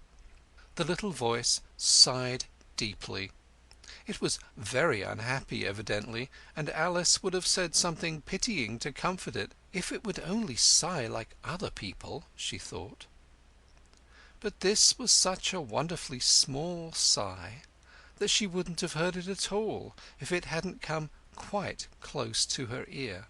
The little voice sighed deeply. It was very unhappy evidently, and Alice would have said something pitying to comfort it if it would only sigh like other people, she thought. But this was such a wonderfully small sigh that she wouldn't have heard it at all if it hadn't come quite close to her ear.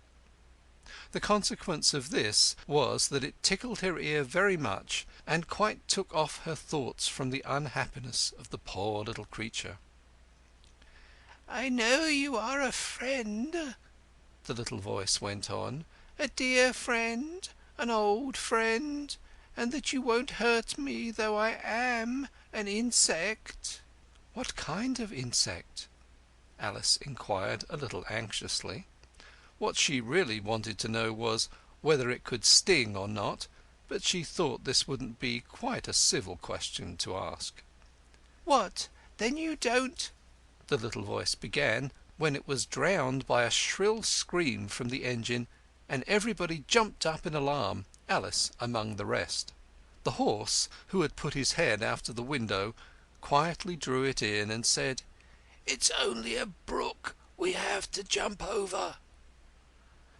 The consequence of this was that it tickled her ear very much, and quite took off her thoughts from the unhappiness of the poor little creature. "I know you are a friend," the little voice went on, "a dear friend, an old friend, and that you won't hurt me though I am an insect." "What kind of insect?" Alice inquired a little anxiously. What she really wanted to know was whether it could sting or not, but she thought this wouldn't be quite a civil question to ask. "What, then you don't—" the little voice began, when it was drowned by a shrill scream from the engine, and everybody jumped up in alarm, Alice among the rest. The horse, who had put his head out of the window, quietly drew it in and said, "It's only a brook we have to jump over."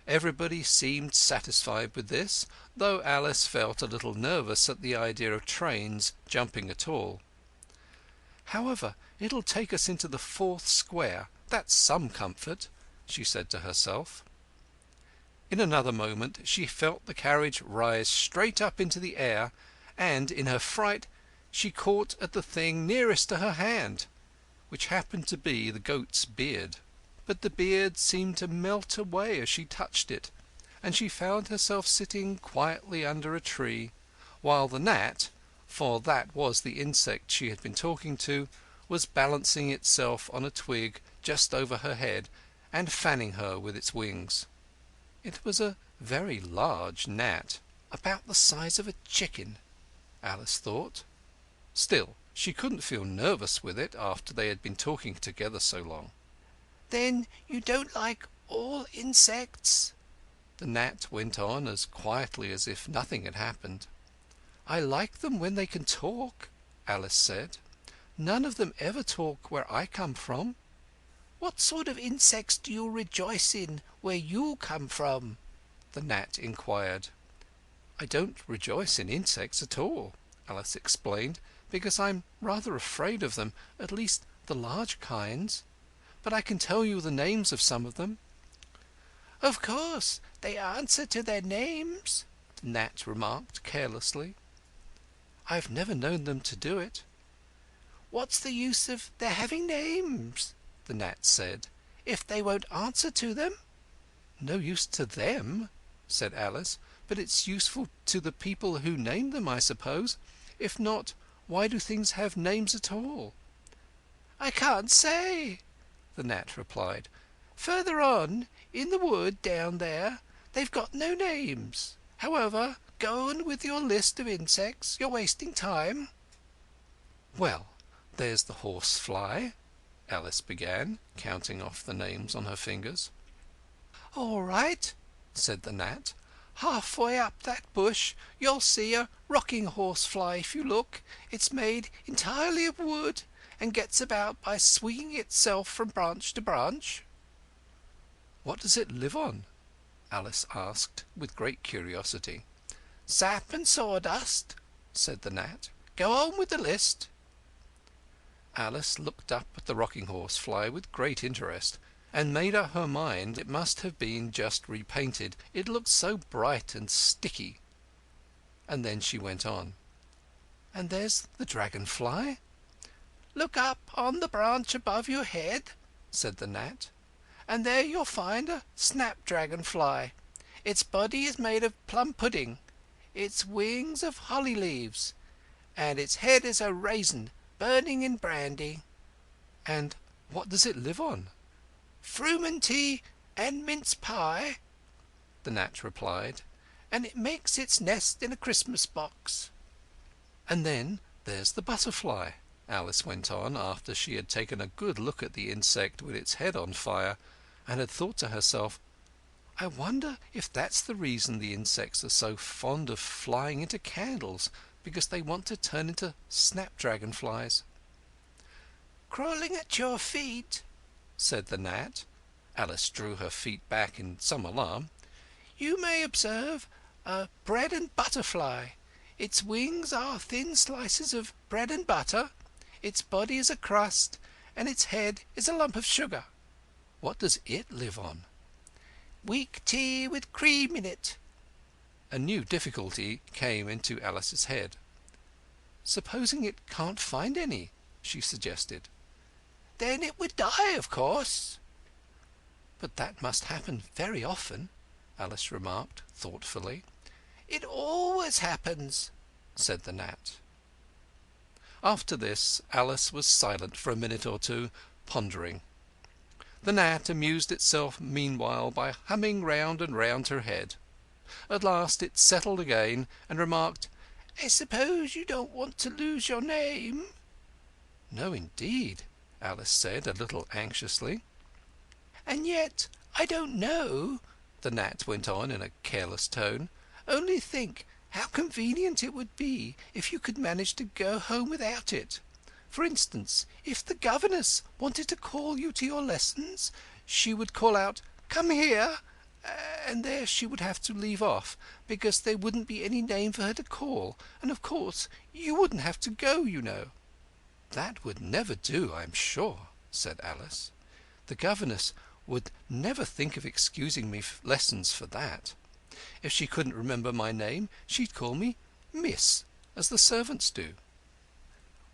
Everybody seemed satisfied with this, though Alice felt a little nervous at the idea of trains jumping at all. "However, it'll take us into the fourth square. That's some comfort," she said to herself. In another moment she felt the carriage rise straight up into the air, and in her fright she caught at the thing nearest to her hand, which happened to be the goat's beard. But the beard seemed to melt away as she touched it, and she found herself sitting quietly under a tree, while the gnat, for that was the insect she had been talking to, was balancing itself on a twig just over her head and fanning her with its wings. It was a very large gnat, about the size of a chicken, Alice thought. Still, she couldn't feel nervous with it after they had been talking together so long. "Then you don't like all insects?" the gnat went on as quietly as if nothing had happened. "I like them when they can talk," Alice said. "None of them ever talk where I come from." "What sort of insects do you rejoice in where you come from?" the gnat inquired. "I don't rejoice in insects at all," Alice explained, "because I'm rather afraid of them, at least the large kinds. but I can tell you the names of some of them." "Of course they answer to their names," the gnat remarked carelessly. "I've never known them to do it." "What's the use of their having names," the gnat said, "if they won't answer to them?" "No use to them," said Alice, "but it's useful to the people who name them, I suppose. If not, why do things have names at all?" "I can't say," the gnat replied. "Further on, in the wood down there, they've got no names. However, go on with your list of insects. You're wasting time." "Well, there's the horsefly," Alice began, counting off the names on her fingers. "All right," said the gnat. "Half-way up that bush you'll see a rocking horsefly if you look. It's made entirely of wood, and gets about by swinging itself from branch to branch." "What does it live on?" Alice asked with great curiosity. "Sap and sawdust," said the gnat. "Go on with the list." Alice looked up at the rocking horsefly with great interest, and made up her mind it must have been just repainted, it looked so bright and sticky. And then she went on. "And there's the dragonfly." "Look up on the branch above your head," said the gnat, "and there you'll find a snapdragon-fly. Its body is made of plum pudding, its wings of holly leaves, and its head is a raisin burning in brandy." "And what does it live on?" "Frumenty and mince pie," the gnat replied, "and it makes its nest in a Christmas box." "And then there's the butterfly," Alice went on, after she had taken a good look at the insect with its head on fire, and had thought to herself, "I wonder if that's the reason the insects are so fond of flying into candles, because they want to turn into snapdragon-flies." "Crawling at your feet," said the gnat. Alice drew her feet back in some alarm. "You may observe a bread and butterfly. Its wings are thin slices of bread and butter, its body is a crust, and its head is a lump of sugar." "What does it live on?" "Weak tea with cream in it." A new difficulty came into Alice's head. "Supposing it can't find any?" she suggested. "Then it would die, of course." "But that must happen very often," Alice remarked thoughtfully. "It always happens," said the gnat. After this Alice was silent for a minute or two, pondering. The gnat amused itself meanwhile by humming round and round her head. At last it settled again and remarked, "I suppose you don't want to lose your name?" "No, indeed," Alice said, a little anxiously. "And yet I don't know," the gnat went on in a careless tone. "Only think how convenient it would be if you could manage to go home without it. For instance, if the governess wanted to call you to your lessons, she would call out, 'Come here,' and there she would have to leave off, because there wouldn't be any name for her to call, and of course you wouldn't have to go, you know." "That would never do, I'm sure," said Alice. "The governess would never think of excusing me lessons for that. If she couldn't remember my name, she'd call me Miss, as the servants do."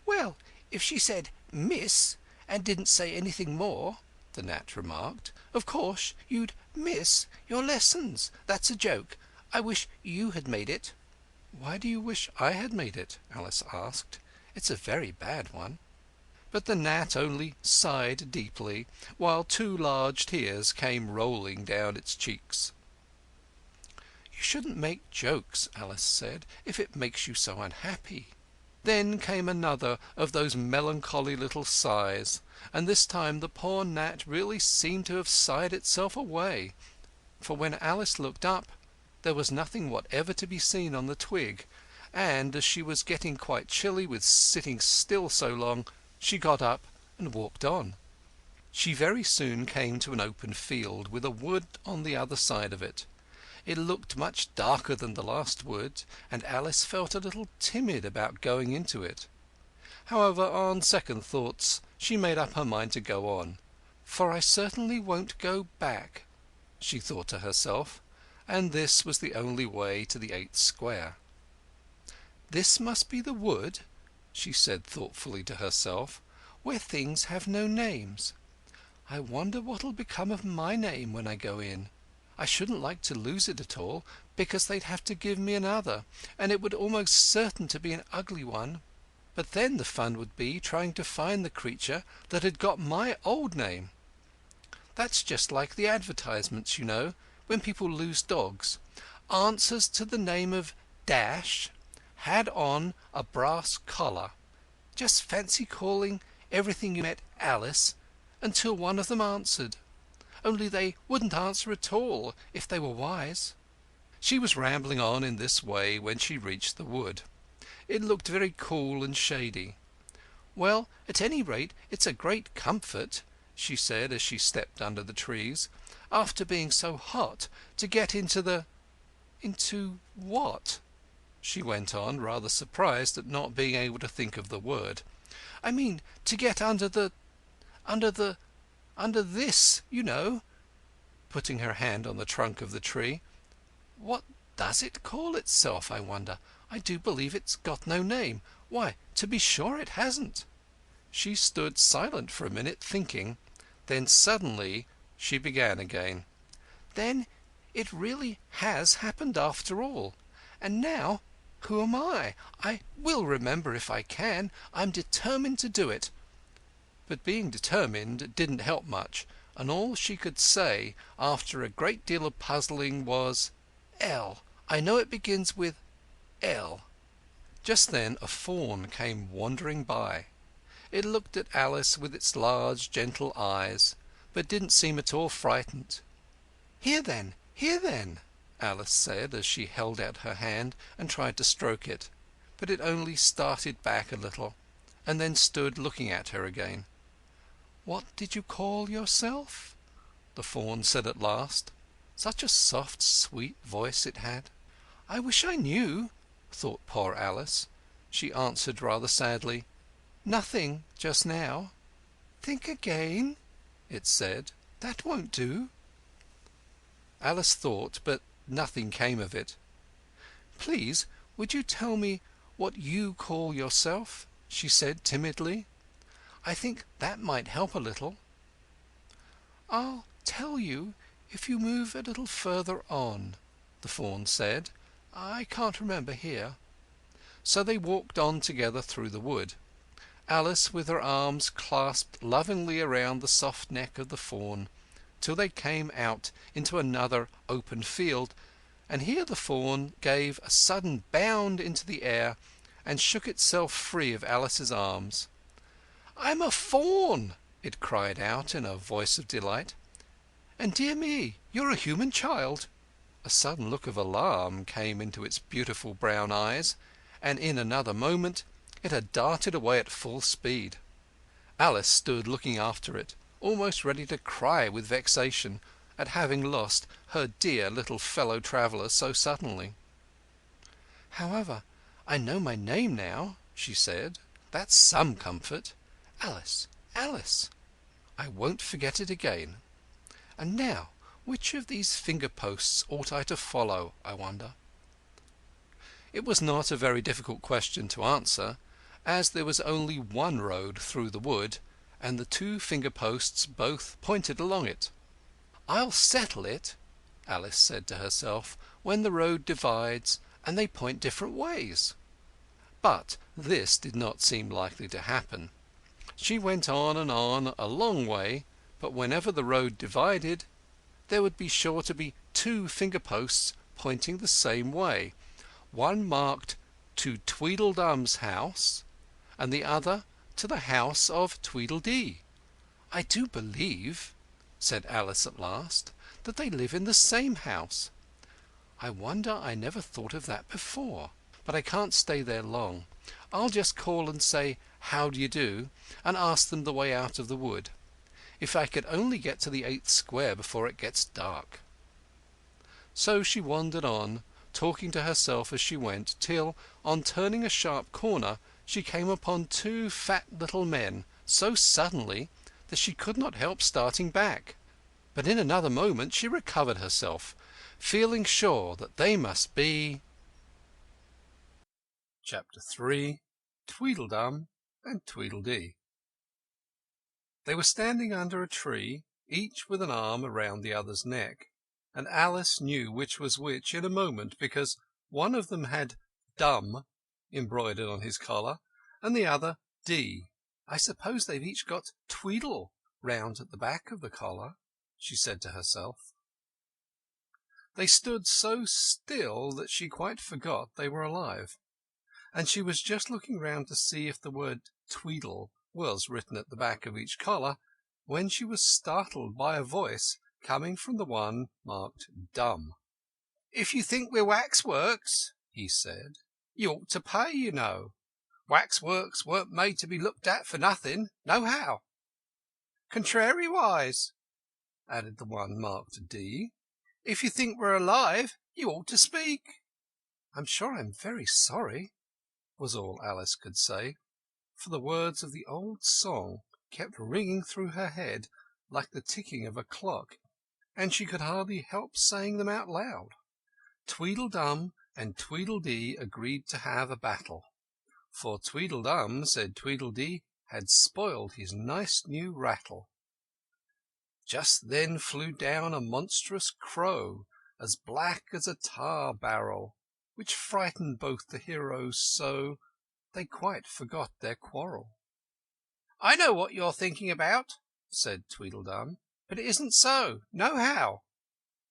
"Well, if she said Miss, and didn't say anything more," the gnat remarked, "of course you'd miss your lessons. That's a joke. I wish you had made it." "Why do you wish I had made it?" Alice asked. "It's a very bad one." But the gnat only sighed deeply, while 2 large tears came rolling down its cheeks. "You shouldn't make jokes," Alice said, "if it makes you so unhappy." Then came another of those melancholy little sighs, and this time the poor gnat really seemed to have sighed itself away, for when Alice looked up there was nothing whatever to be seen on the twig, and as she was getting quite chilly with sitting still so long, she got up and walked on. She very soon came to an open field with a wood on the other side of it. It looked much darker than the last wood, and Alice felt a little timid about going into it. However, on second thoughts, she made up her mind to go on, for I certainly won't go back, she thought to herself, and this was the only way to the 8th square. This must be the wood, she said thoughtfully to herself, where things have no names. I wonder what'll become of my name when I go in. I shouldn't like to lose it at all, because they'd have to give me another, and it would almost certain to be an ugly one. But then the fun would be trying to find the creature that had got my old name. That's just like the advertisements, you know, when people lose dogs. Answers to the name of Dash, had on a brass collar. Just fancy calling everything you met Alice until one of them answered. Only they wouldn't answer at all if they were wise. She was rambling on in this way when she reached the wood. It looked very cool and shady. "Well, at any rate, it's a great comfort," she said as she stepped under the trees, "after being so hot, to get into the—" "Into what?" she went on, rather surprised at not being able to think of the word. "I mean to get under this, you know," putting her hand on the trunk of the tree. "What does it call itself, I wonder? I do believe it's got no name. Why, to be sure it hasn't." She stood silent for a minute, thinking. Then suddenly she began again. "Then it really has happened after all. And now, who am I? I will remember if I can. I'm determined to do it." But being determined didn't help much, and all she could say, after a great deal of puzzling, was "L. I know it begins with L." Just then a fawn came wandering by. It looked at Alice with its large, gentle eyes, but didn't seem at all frightened. Here then, Alice said, as she held out her hand and tried to stroke it, but it only started back a little, and then stood looking at her again. "What did you call yourself?" the fawn said at last. Such a soft, sweet voice it had. "I wish I knew," thought poor Alice. She answered rather sadly, "Nothing just now." "Think again," it said. "That won't do." Alice thought, but nothing came of it. "Please, would you tell me what you call yourself?" she said timidly. "I think that might help a little." "I'll tell you if you move a little further on," the fawn said. "I can't remember here." So they walked on together through the wood, Alice with her arms clasped lovingly around the soft neck of the fawn, till they came out into another open field, and here the fawn gave a sudden bound into the air and shook itself free of Alice's arms. "I'm a fawn!" it cried out in a voice of delight. "And, dear me, you're a human child!" A sudden look of alarm came into its beautiful brown eyes, and in another moment it had darted away at full speed. Alice stood looking after it, almost ready to cry with vexation at having lost her dear little fellow traveller so suddenly. "However, I know my name now," she said. "That's some comfort. Alice, Alice. I won't forget it again. And now, which of these finger-posts ought I to follow, I wonder?" It was not a very difficult question to answer, as there was only one road through the wood, and the 2 finger-posts both pointed along it. "I'll settle it," Alice said to herself, "when the road divides and they point different ways." But this did not seem likely to happen. She went on and on a long way, but whenever the road divided there would be sure to be 2 finger-posts pointing the same way, one marked to Tweedledum's house, and the other to the house of Tweedledee. "I do believe," said Alice at last, "that they live in the same house. I wonder I never thought of that before. But I can't stay there long. I'll just call and say how d'ye do, and ask them the way out of the wood. If I could only get to the 8th square before it gets dark." So she wandered on, talking to herself as she went, till, on turning a sharp corner, she came upon 2 fat little men so suddenly that she could not help starting back. But in another moment she recovered herself, feeling sure that they must be... Chapter 3. Tweedledum and Tweedledee. They were standing under a tree, each with an arm around the other's neck, and Alice knew which was which in a moment, because one of them had "Dumb" embroidered on his collar, and the other "D." "I suppose they've each got Tweedle round at the back of the collar," she said to herself. They stood so still that she quite forgot they were alive, and she was just looking round to see if the word Tweedle was written at the back of each collar, when she was startled by a voice coming from the one marked "Dumb." "If you think we're waxworks," he said, "you ought to pay, you know. Waxworks weren't made to be looked at for nothing, nohow. Contrariwise," added the one marked "D," "if you think we're alive, you ought to speak." "I'm sure I'm very sorry," was all Alice could say, for the words of the old song kept ringing through her head like the ticking of a clock, and she could hardly help saying them out loud. Tweedledum and Tweedledee agreed to have a battle, for Tweedledum said Tweedledee had spoiled his nice new rattle. Just then flew down a monstrous crow, as black as a tar barrel, which frightened both the heroes so they quite forgot their quarrel. "I know what you're thinking about," said Tweedledum, "but it isn't so, nohow.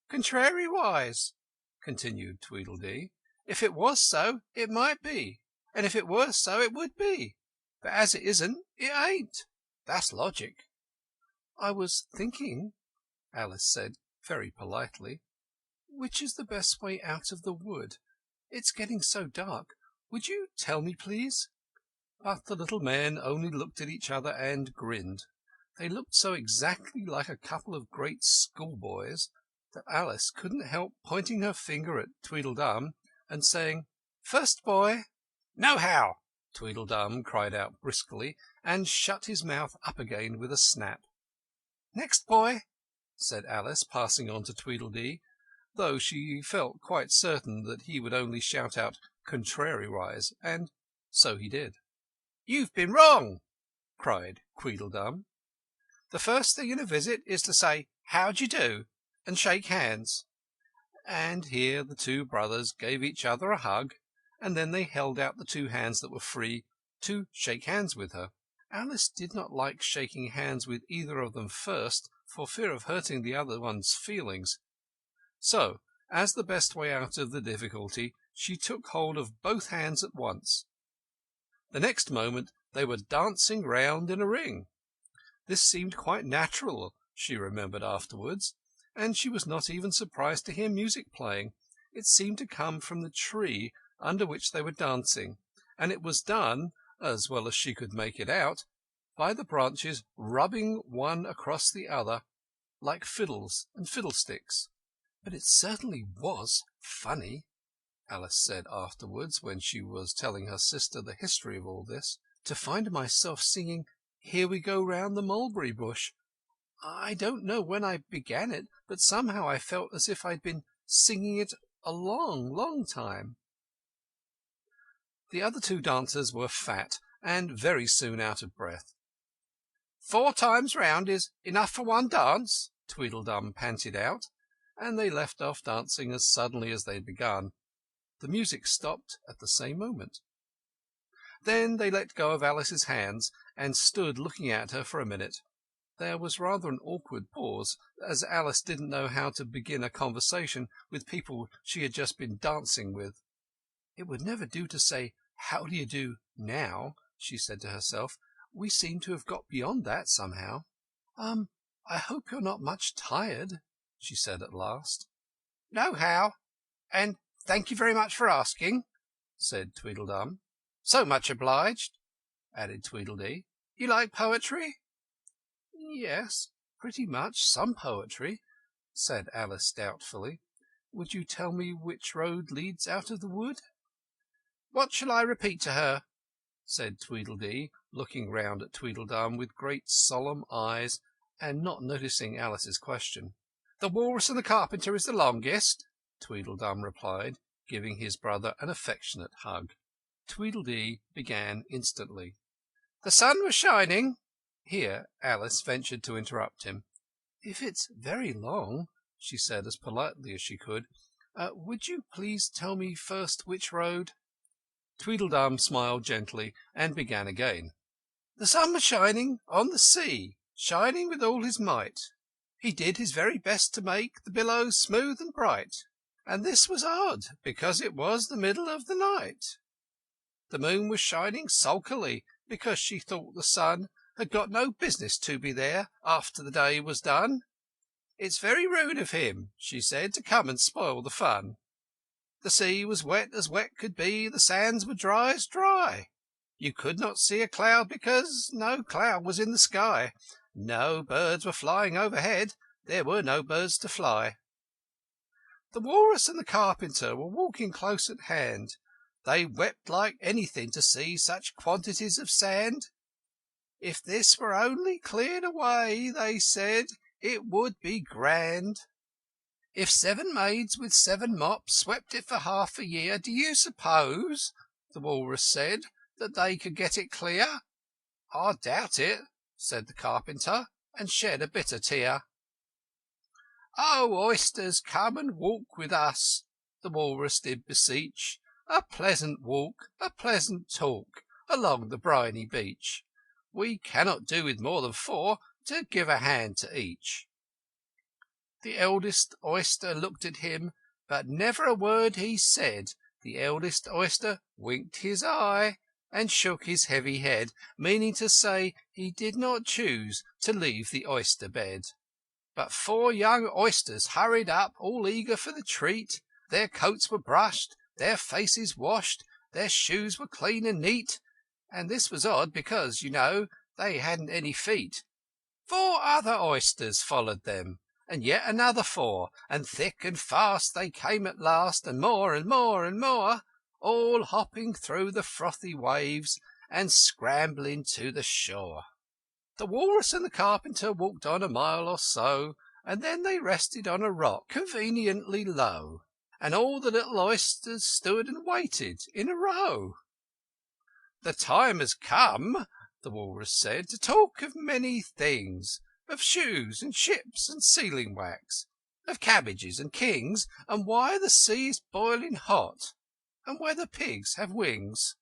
Contrariwise," continued Tweedledee, "if it was so, it might be, and if it were so, it would be. But as it isn't, it ain't. That's logic." "I was thinking," Alice said very politely, "which is the best way out of the wood? It's getting so dark. Would you tell me, please?" But the little men only looked at each other and grinned. They looked so exactly like a couple of great schoolboys that Alice couldn't help pointing her finger at Tweedledum and saying, "First boy." "Nohow!" Tweedledum cried out briskly, and shut his mouth up again with a snap. "Next boy," said Alice, passing on to Tweedledee, though she felt quite certain that he would only shout out "Contrariwise," and so he did. "You've been wrong," cried Tweedledum. "The first thing in a visit is to say 'How d'ye do?' and shake hands." And here the two brothers gave each other a hug, and then they held out the two hands that were free to shake hands with her. Alice did not like shaking hands with either of them first, for fear of hurting the other one's feelings. So, as the best way out of the difficulty, she took hold of both hands at once. The next moment they were dancing round in a ring. This seemed quite natural, she remembered afterwards, and she was not even surprised to hear music playing. It seemed to come from the tree under which they were dancing, and it was done, as well as she could make it out, by the branches rubbing one across the other like fiddles and fiddlesticks. "But it certainly was funny," Alice said afterwards, when she was telling her sister the history of all this, "to find myself singing 'Here we go round the mulberry bush.' I don't know when I began it, but somehow I felt as if I'd been singing it a long, long time." The other two dancers were fat, and very soon out of breath. "4 times round is enough for one dance," Tweedledum panted out, and they left off dancing as suddenly as they had begun. The music stopped at the same moment. Then they let go of Alice's hands, and stood looking at her for a minute. There was rather an awkward pause, as Alice didn't know how to begin a conversation with people she had just been dancing with. "It would never do to say 'How do you do' now," she said to herself. "We seem to have got beyond that somehow." "I hope you're not much tired," she said at last. "Nohow, and thank you very much for asking," said Tweedledum. "So much obliged," added Tweedledee. "You like poetry?" "Yes, pretty much some poetry," said Alice doubtfully. "Would you tell me which road leads out of the wood?" "What shall I repeat to her?" said Tweedledee, looking round at Tweedledum with great solemn eyes and not noticing Alice's question. "The Walrus and the Carpenter is the longest," Tweedledum replied, giving his brother an affectionate hug. Tweedledee began instantly. "The sun was shining." Here Alice ventured to interrupt him. "If it's very long," she said as politely as she could, "would you please tell me first which road?" Tweedledum smiled gently and began again. "The sun was shining on the sea, shining with all his might. He did his very best to make the billows smooth and bright. And this was odd, because it was the middle of the night. The moon was shining sulkily, because she thought the sun had got no business to be there after the day was done. It's very rude of him, she said, to come and spoil the fun. The sea was wet as wet could be, the sands were dry as dry. You could not see a cloud because no cloud was in the sky. No birds were flying overhead, there were no birds to fly. The Walrus and the Carpenter were walking close at hand. They wept like anything to see such quantities of sand. If this were only cleared away, they said, it would be grand. If 7 maids with 7 mops swept it for half a year, do you suppose, the Walrus said, that they could get it clear? I doubt it, said the Carpenter, and shed a bitter tear. Oh, oysters, come and walk with us, the Walrus did beseech. A pleasant walk, a pleasant talk, along the briny beach. We cannot do with more than 4 to give a hand to each. The eldest oyster looked at him, but never a word he said. The eldest oyster winked his eye and shook his heavy head, meaning to say he did not choose to leave the oyster bed. But 4 young oysters hurried up, all eager for the treat. Their coats were brushed, their faces washed, their shoes were clean and neat, and this was odd because, you know, they hadn't any feet. 4 other oysters followed them, and yet another 4, and thick and fast they came at last, and more and more and more, all hopping through the frothy waves and scrambling to the shore. The Walrus and the Carpenter walked on a mile or so, and then they rested on a rock conveniently low, and all the little oysters stood and waited in a row. The time has come, the Walrus said, to talk of many things, of shoes and ships and sealing wax, of cabbages and kings, and why the sea is boiling hot, and whether pigs have wings.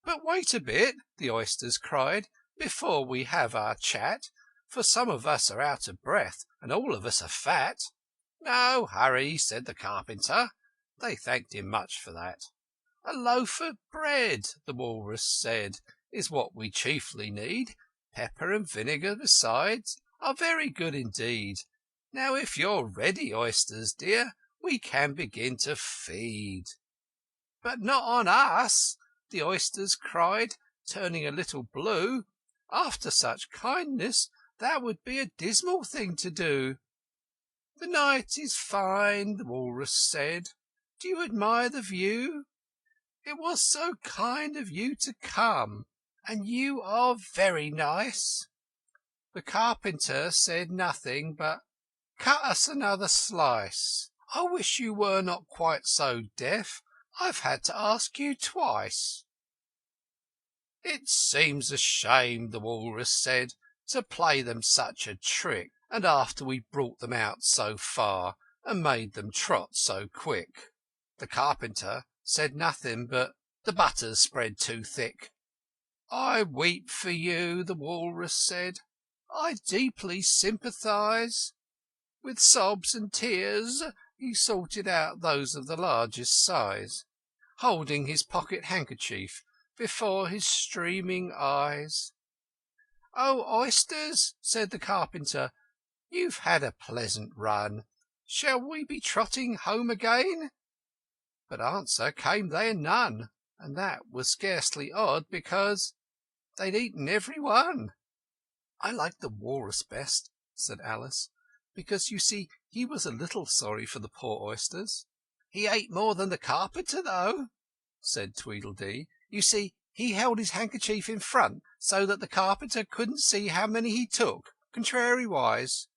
But wait a bit, the oysters cried, before we have our chat, for some of us are out of breath, and all of us are fat. No hurry, said the Carpenter. They thanked him much for that. A loaf of bread, the Walrus said, is what we chiefly need. Pepper and vinegar besides are very good indeed. Now, if you're ready, oysters dear, we can begin to feed. But not on us, the oysters cried, turning a little blue. After such kindness, that would be a dismal thing to do. The night is fine, the Walrus said. Do you admire the view? It was so kind of you to come, and you are very nice. The Carpenter said nothing but, cut us another slice. I wish you were not quite so deaf. I've had to ask you twice. It seems a shame, the Walrus said, to play them such a trick, and after we brought them out so far, and made them trot so quick. The Carpenter said nothing, but the butter's spread too thick. I weep for you, the Walrus said. I deeply sympathise. With sobs and tears he sorted out those of the largest size, holding his pocket handkerchief before his streaming eyes. Oh, oysters, said the Carpenter, you've had a pleasant run. Shall we be trotting home again? But answer came there none, and that was scarcely odd, because they'd eaten every one. I liked the Walrus best, said Alice, because, you see, he was a little sorry for the poor oysters. He ate more than the Carpenter, though, said Tweedledee. You see, He held his handkerchief in front so that the carpenter couldn't see how many he took, contrariwise."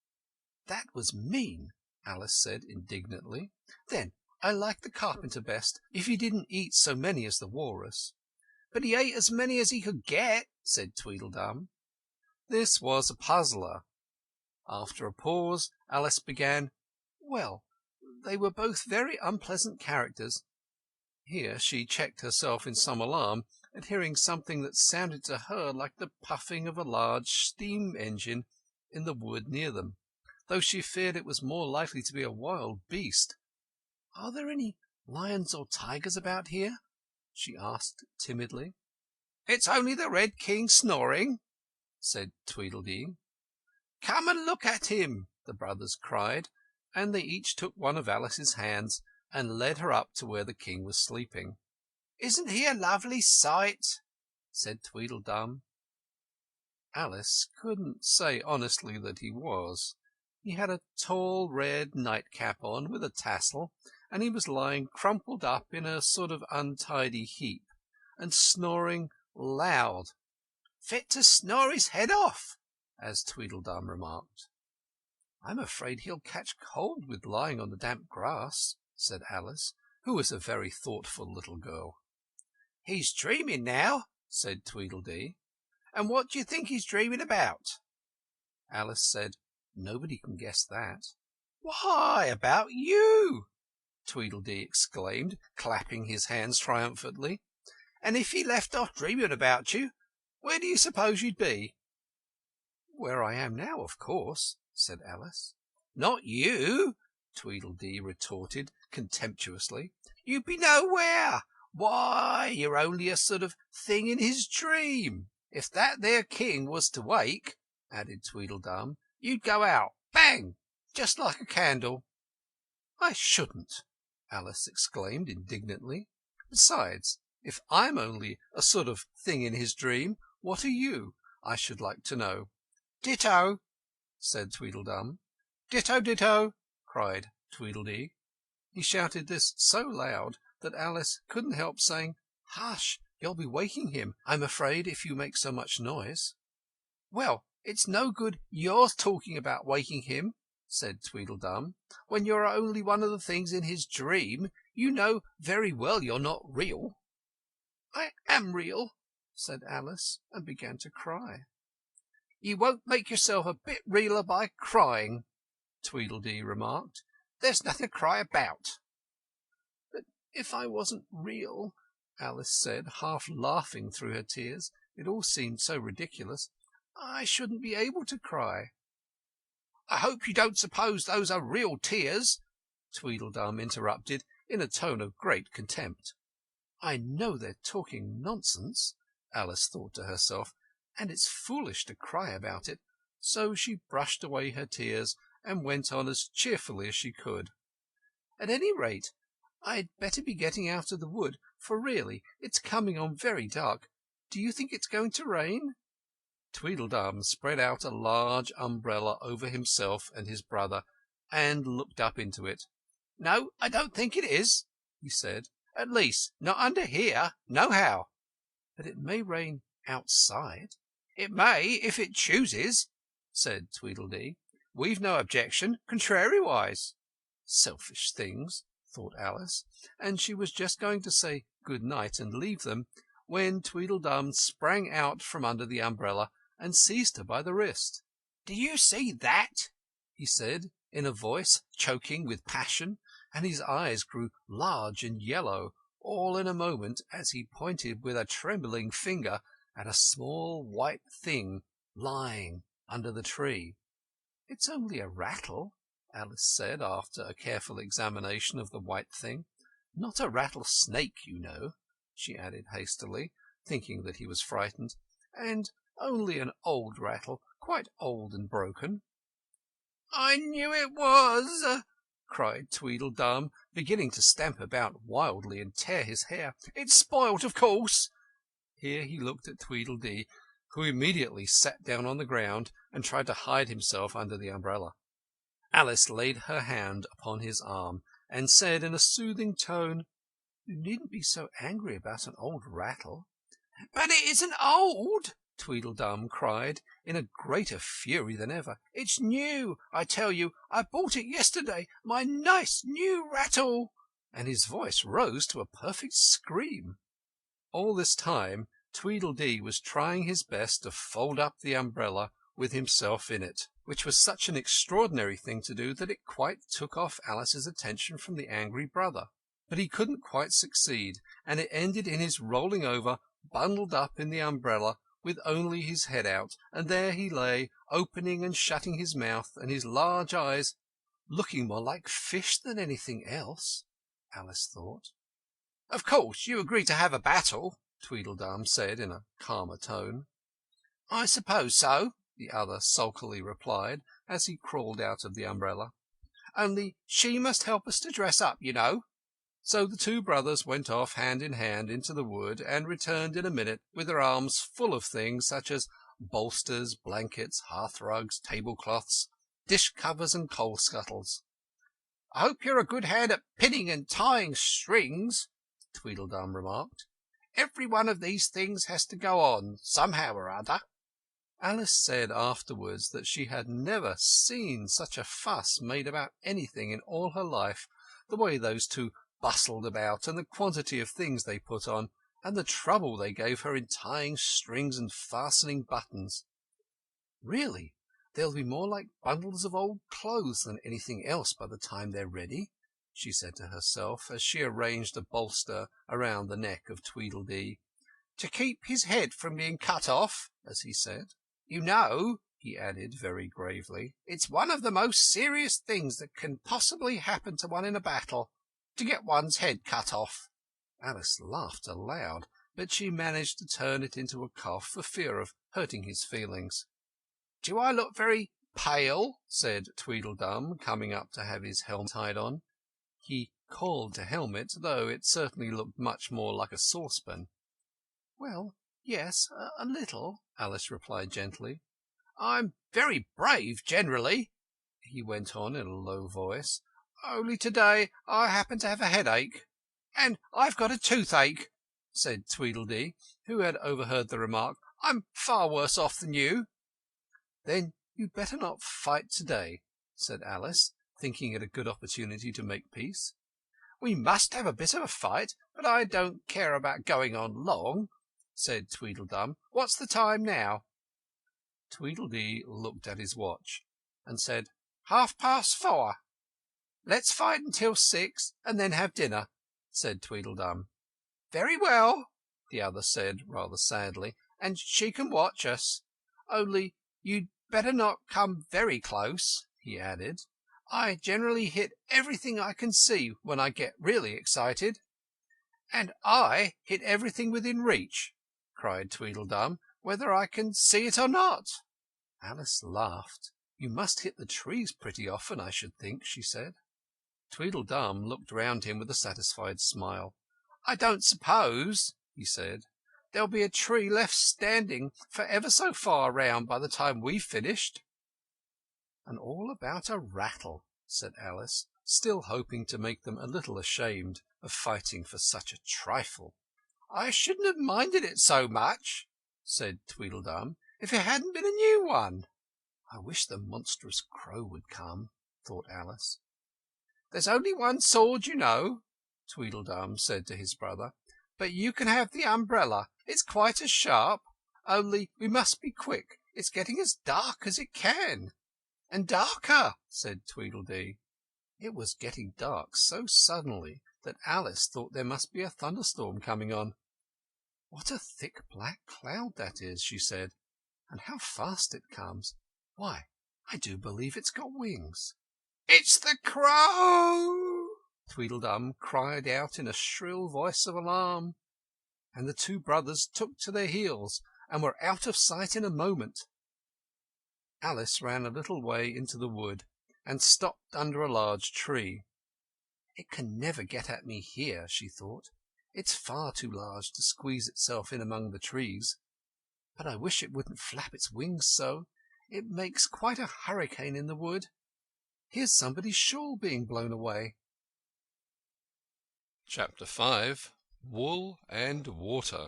"That was mean," Alice said indignantly. "Then I like the carpenter best, if he didn't eat so many as the walrus." "But he ate as many as he could get," said Tweedledum. This was a puzzler. After a pause, Alice began, "Well, they were both very unpleasant characters." Here she checked herself in some alarm at hearing something that sounded to her like the puffing of a large steam engine in the wood near them, though she feared it was more likely to be a wild beast. "Are there any lions or tigers about here?" she asked timidly. "It's only the Red King snoring," said Tweedledee. "Come and look at him," the brothers cried, and they each took one of Alice's hands and led her up to where the king was sleeping. "Isn't he a lovely sight?" said Tweedledum. Alice couldn't say honestly that he was. He had a tall red nightcap on with a tassel, and he was lying crumpled up in a sort of untidy heap, and snoring loud. "Fit to snore his head off," as Tweedledum remarked. "I'm afraid he'll catch cold with lying on the damp grass," said Alice, who was a very thoughtful little girl. "He's dreaming now," said Tweedledee. "And what do you think he's dreaming about?" Alice said, "Nobody can guess that." "Why, about you!" Tweedledee exclaimed, clapping his hands triumphantly. "And if he left off dreaming about you, where do you suppose you'd be?" "Where I am now, of course," said Alice. "Not you," Tweedledee retorted contemptuously. "You'd be nowhere. Why, you're only a sort of thing in his dream. If that there king was to wake," added Tweedledum, "you'd go out, bang, just like a candle." "I shouldn't," Alice exclaimed indignantly. "Besides, if I'm only a sort of thing in his dream, what are you, I should like to know?" "Ditto," said Tweedledum. "Ditto, ditto," cried Tweedledee. He shouted this so loud that Alice couldn't help saying, "Hush! You'll be waking him, I'm afraid, if you make so much noise." "Well, it's no good your talking about waking him," said Tweedledum. "When you're only one of the things in his dream, you know very well you're not real." "I am real," said Alice, and began to cry. "You won't make yourself a bit realer by crying," Tweedledee remarked. "There's nothing to cry about." "But if I wasn't real," Alice said, half laughing through her tears, it all seemed so ridiculous, "I shouldn't be able to cry." "I hope you don't suppose those are real tears," Tweedledum interrupted in a tone of great contempt. "I know they're talking nonsense," Alice thought to herself, "and it's foolish to cry about it." So she brushed away her tears and went on as cheerfully as she could. "At any rate, I'd better be getting out of the wood, for really it's coming on very dark. Do you think it's going to rain?" Tweedledum spread out a large umbrella over himself and his brother, and looked up into it. "No, I don't think it is," he said. "At least, not under here, nohow." "But it may rain outside." "It may, if it chooses," said Tweedledee. "We've no objection, contrariwise." "Selfish things," thought Alice, and she was just going to say good night and leave them, when Tweedledum sprang out from under the umbrella and seized her by the wrist. "Do you see that?" he said, in a voice choking with passion, and his eyes grew large and yellow, all in a moment, as he pointed with a trembling finger at a small white thing lying under the tree. "It's only a rattle," Alice said, after a careful examination of the white thing. "Not a rattlesnake, you know," she added hastily, thinking that he was frightened, "and only an old rattle, quite old and broken." "I knew it was," cried Tweedledum, beginning to stamp about wildly and tear his hair. "It's spoilt, of course." Here he looked at Tweedledee, who immediately sat down on the ground and tried to hide himself under the umbrella. Alice laid her hand upon his arm and said in a soothing tone, "You needn't be so angry about an old rattle. But it isn't old, Tweedledum cried, in a greater fury than ever. It's new, I tell you. I bought it yesterday. My nice new rattle. And his voice rose to a perfect scream. All this time Tweedledee was trying his best to fold up the umbrella with himself in it, which was such an extraordinary thing to do that it quite took off Alice's attention from the angry brother. But he couldn't quite succeed, and it ended in his rolling over, bundled up in the umbrella, with only his head out, and there he lay, opening and shutting his mouth, and his large eyes looking more like fish than anything else, Alice thought. Of course you agree to have a battle, Tweedledum said in a calmer tone. I suppose so, the other sulkily replied, as he crawled out of the umbrella. Only she must help us to dress up, you know. So the two brothers went off hand in hand into the wood, and returned in a minute with their arms full of things such as bolsters, blankets, hearthrugs, tablecloths, dish covers, and coal scuttles. I hope you're a good hand at pinning and tying strings, Tweedledum remarked. Every one of these things has to go on, somehow or other. Alice said afterwards that she had never seen such a fuss made about anything in all her life, the way those two bustled about, and the quantity of things they put on, and the trouble they gave her in tying strings and fastening buttons. Really, they'll be more like bundles of old clothes than anything else by the time they're ready, she said to herself, as she arranged a bolster around the neck of Tweedledee. To keep his head from being cut off, as he said. You know, he added very gravely, it's one of the most serious things that can possibly happen to one in a battle, to get one's head cut off. Alice laughed aloud, but she managed to turn it into a cough for fear of hurting his feelings. Do I look very pale? Said Tweedledum, coming up to have his helmet tied on. He called a helmet, though it certainly looked much more like a saucepan. Well, yes, a little, Alice replied gently. I'm very brave generally, he went on in a low voice. Only to-day I happen to have a headache. And I've got a toothache, said Tweedledee, who had overheard the remark. I'm far worse off than you. Then you'd better not fight to-day, said Alice, thinking it a good opportunity to make peace. We must have a bit of a fight, but I don't care about going on long, said Tweedledum. What's the time now? Tweedledee looked at his watch and said, 4:30. Let's fight until 6, and then have dinner, said Tweedledum. Very well, the other said rather sadly, and she can watch us. Only you'd better not come very close, he added. I generally hit everything I can see when I get really excited. And I hit everything within reach, cried Tweedledum, whether I can see it or not. Alice laughed. You must hit the trees pretty often, I should think, she said. Tweedledum looked round him with a satisfied smile. I don't suppose, he said, there'll be a tree left standing for ever so far round by the time we've finished. And all about a rattle, said Alice, still hoping to make them a little ashamed of fighting for such a trifle. I shouldn't have minded it so much, said Tweedledum, if it hadn't been a new one. I wish the monstrous crow would come, thought Alice. There's only one sword, you know, Tweedledum said to his brother, but you can have the umbrella. It's quite as sharp. Only we must be quick. It's getting as dark as it can. And darker, said Tweedledee. It was getting dark so suddenly that Alice thought there must be a thunderstorm coming on. What a thick black cloud that is, she said, and how fast it comes. Why, I do believe it's got wings. It's the crow! Tweedledum cried out in a shrill voice of alarm, and the two brothers took to their heels and were out of sight in a moment. Alice ran a little way into the wood and stopped under a large tree. It can never get at me here, she thought. It's far too large to squeeze itself in among the trees. But I wish it wouldn't flap its wings so. It makes quite a hurricane in the wood. Here's somebody's shawl being blown away. Chapter 5. Wool and Water.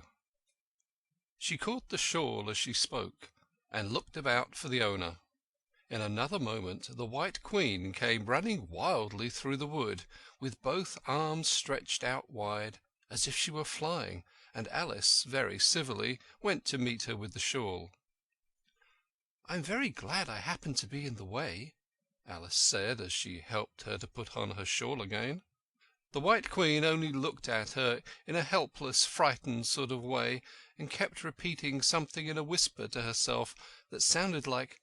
She caught the shawl as she spoke, and looked about for the owner. In another moment the White Queen came running wildly through the wood, with both arms stretched out wide, as if she were flying, and Alice, very civilly, went to meet her with the shawl. "I'm very glad I happened to be in the way," Alice said, as she helped her to put on her shawl again. The White Queen only looked at her in a helpless, frightened sort of way, and kept repeating something in a whisper to herself that sounded like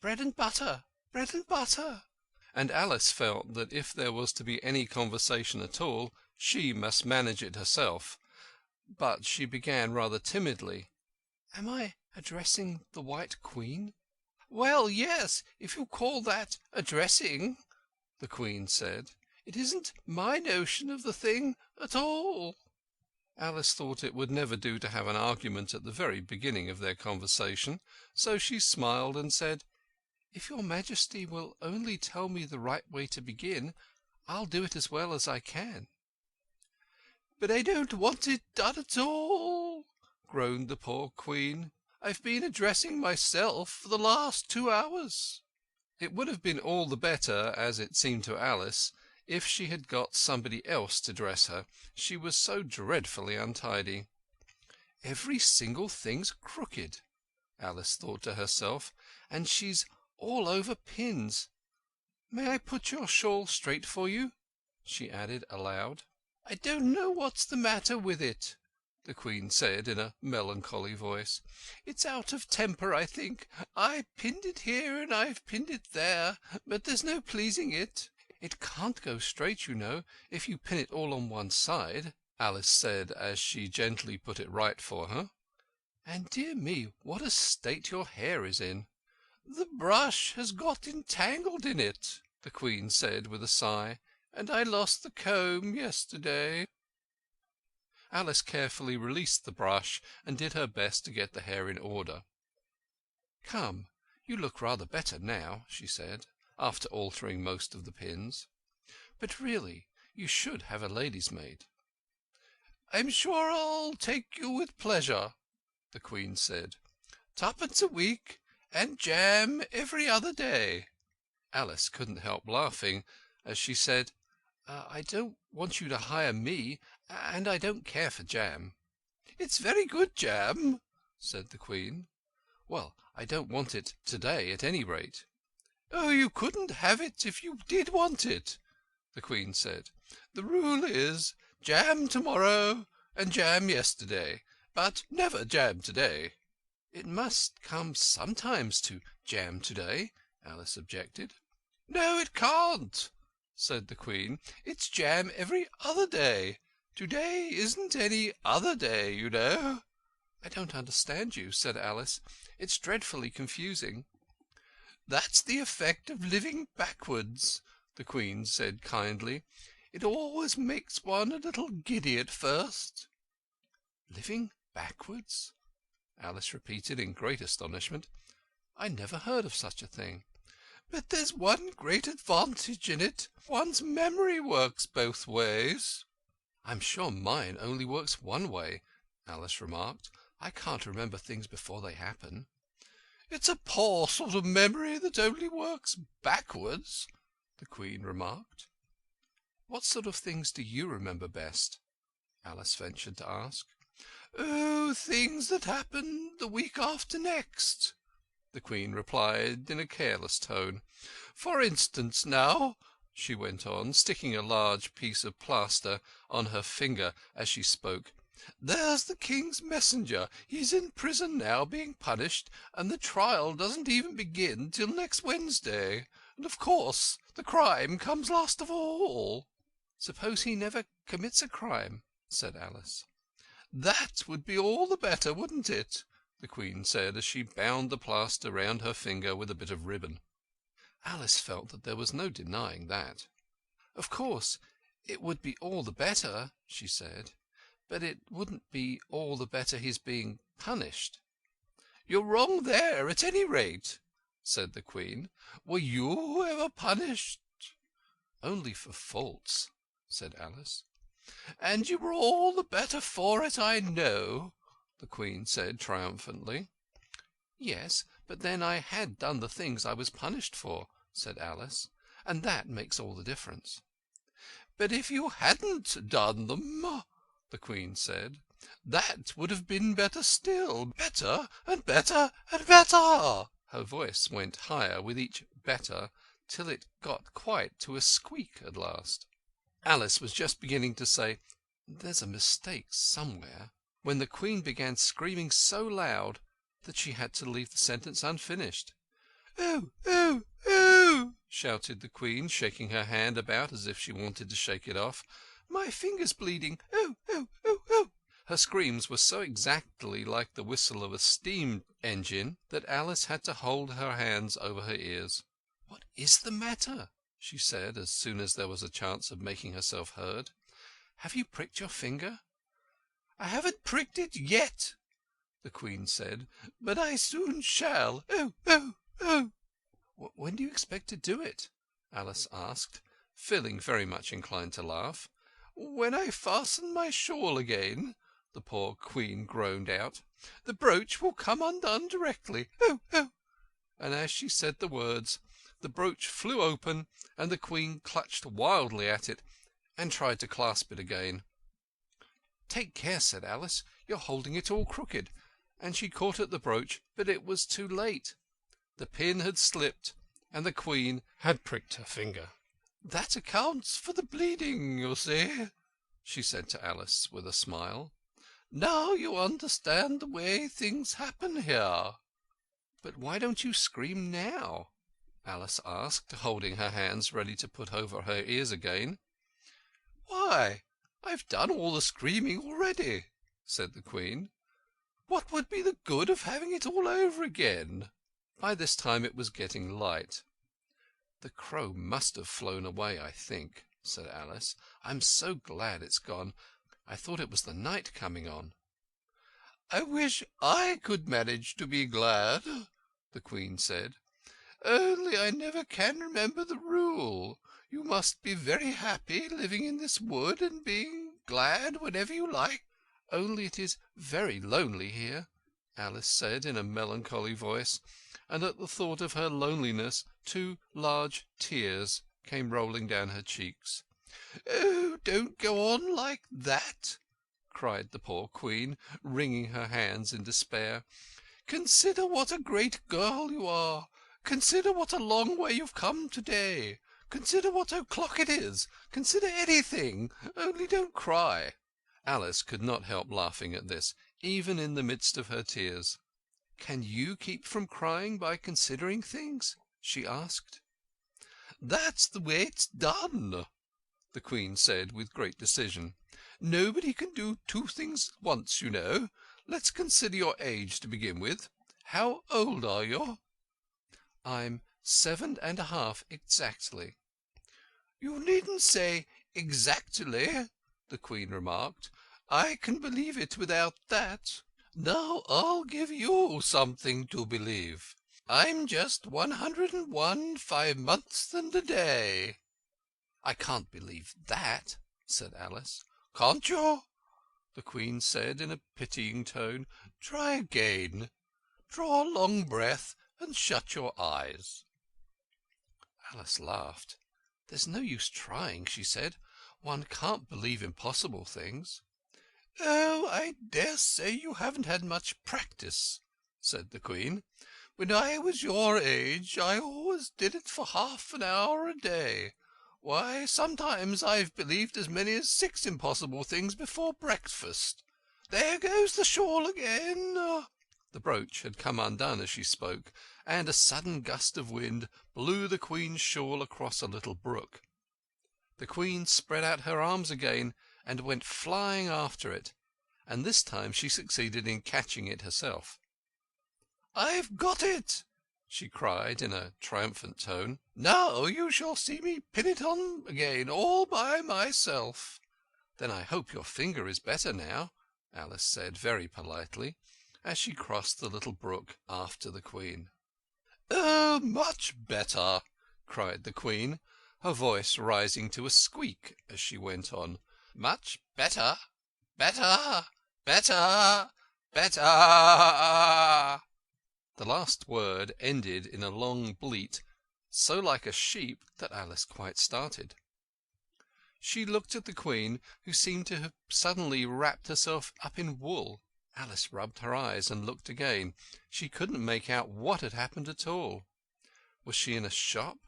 "bread and butter, bread and butter." And Alice felt that if there was to be any conversation at all, she must manage it herself. But she began rather timidly. "Am I addressing the White Queen?" "Well, yes, if you call that addressing," the Queen said. "It isn't my notion of the thing at all." Alice thought it would never do to have an argument at the very beginning of their conversation, so she smiled and said, "If your Majesty will only tell me the right way to begin, I'll do it as well as I can." "But I don't want it done at all," groaned the poor Queen. "I've been addressing myself for the last 2 hours." It would have been all the better, as it seemed to Alice, if she had got somebody else to dress her. She was so dreadfully untidy. "Every single thing's crooked," Alice thought to herself, "and she's all over pins. May I put your shawl straight for you?" she added aloud. "I don't know what's the matter with it," the Queen said in a melancholy voice. "It's out of temper, I think. I pinned it here and I've pinned it there, but there's no pleasing it." "It can't go straight, you know, if you pin it all on one side," Alice said as she gently put it right for her. "And dear me, what a state your hair is in!" "The brush has got entangled in it," the Queen said with a sigh, "and I lost the comb yesterday." Alice carefully released the brush and did her best to get the hair in order. "Come, you look rather better now," she said, after altering most of the pins. "But really, you should have a lady's maid." "I'm sure I'll take you with pleasure," the Queen said. "Twopence a week, and jam every other day." Alice couldn't help laughing as she said, "I don't want you to hire me, and I don't care for jam." "It's very good jam," said the Queen. "Well, I don't want it to-day, at any rate." "Oh, you couldn't have it if you did want it," the Queen said. "The rule is jam tomorrow and jam yesterday, but never jam today." "It must come sometimes to jam today," Alice objected. "No, it can't," said the Queen. "It's jam every other day. Today isn't any other day, you know." "I don't understand you," said Alice. "It's dreadfully confusing." "That's the effect of living backwards," the Queen said kindly. "It always makes one a little giddy at first." "Living backwards?" Alice repeated in great astonishment. "I never heard of such a thing." "But there's one great advantage in it. One's memory works both ways." "I'm sure mine only works one way," Alice remarked. "I can't remember things before they happen." "It's a poor sort of memory that only works backwards," the Queen remarked. "What sort of things do you remember best?" Alice ventured to ask. "Oh, things that happened the week after next," the Queen replied in a careless tone. "For instance, now," she went on, sticking a large piece of plaster on her finger as she spoke, "there's the King's messenger. He's in prison now, being punished, and the trial doesn't even begin till next Wednesday. And, of course, the crime comes last of all." "Suppose he never commits a crime?" said Alice. "That would be all the better, wouldn't it?" the Queen said as she bound the plaster round her finger with a bit of ribbon. Alice felt that there was no denying that. "Of course, it would be all the better," she said, "but it wouldn't be all the better his being punished." "You're wrong there, at any rate," said the Queen. "Were you ever punished?" "Only for faults," said Alice. "And you were all the better for it, I know," the Queen said triumphantly. "Yes, but then I had done the things I was punished for," said Alice, "and that makes all the difference." "But if you hadn't done them," the Queen said, "that would have been better still. Better and better and better." Her voice went higher with each "better" till it got quite to a squeak at last. Alice was just beginning to say, "There's a mistake somewhere," when the Queen began screaming so loud that she had to leave the sentence unfinished. "Oh, oh, oh!" shouted the Queen, shaking her hand about as if she wanted to shake it off. "My finger's bleeding. Oh, oh, oh, oh!" Her screams were so exactly like the whistle of a steam engine that Alice had to hold her hands over her ears. "What is the matter?" she said, as soon as there was a chance of making herself heard. "Have you pricked your finger?" "I haven't pricked it yet," the Queen said, "but I soon shall. Oh, oh, oh!" "When do you expect to do it?" Alice asked, feeling very much inclined to laugh. "When I fasten my shawl again," the poor Queen groaned out. "The brooch will come undone directly. Oh, oh!" And as she said the words, the brooch flew open, and the Queen clutched wildly at it and tried to clasp it again. "Take care," said Alice. "You're holding it all crooked." And she caught at the brooch, but it was too late. The pin had slipped, and the Queen had pricked her finger. "That accounts for the bleeding, you see," she said to Alice with a smile. "Now you understand the way things happen here." "But why don't you scream now?" Alice asked, holding her hands ready to put over her ears again. "Why, I've done all the screaming already," said the Queen. "What would be the good of having it all over again?" By this time it was getting light. "The crow must have flown away, I think," said Alice. "I'm so glad it's gone. I thought it was the night coming on." "I wish I could manage to be glad," the Queen said. "Only I never can remember the rule. You must be very happy living in this wood and being glad whenever you like." "Only it is very lonely here," Alice said in a melancholy voice, and at the thought of her loneliness 2 large tears came rolling down her cheeks. "Oh, don't go on like that!" cried the poor Queen, wringing her hands in despair. "Consider what a great girl you are. Consider what a long way you've come to-day. Consider what o'clock it is. Consider anything. Only don't cry." Alice could not help laughing at this, even in the midst of her tears. "Can you keep from crying by considering things?" she asked. "That's the way it's done," the Queen said with great decision. "Nobody can do 2 things at once, you know. Let's consider your age to begin with. How old are you?" "I'm 7½ exactly." "You needn't say exactly," the Queen remarked. "I can believe it without that. Now I'll give you something to believe. I'm just 101 5 months and a day." "I can't believe that," said Alice. "Can't you?" the Queen said in a pitying tone. "Try again. Draw a long breath and shut your eyes." Alice laughed. "There's no use trying," she said. "One can't believe impossible things." "Oh, I dare say you haven't had much practice," said the Queen. "When I was your age I always did it for half an hour a day. Why, sometimes I've believed as many as 6 impossible things before breakfast. There goes the shawl again." The brooch had come undone as she spoke, and a sudden gust of wind blew the Queen's shawl across a little brook. The Queen spread out her arms again and went flying after it, and this time she succeeded in catching it herself. "I've got it!" she cried in a triumphant tone. "Now you shall see me pin it on again all by myself." "Then I hope your finger is better now," Alice said very politely, as she crossed the little brook after the Queen. "Oh, much better!" cried the Queen, her voice rising to a squeak as she went on. "Much better, better, better, better." The last word ended in a long bleat, so like a sheep that Alice quite started. She looked at the Queen, who seemed to have suddenly wrapped herself up in wool. Alice rubbed her eyes and looked again. She couldn't make out what had happened at all. Was she in a shop?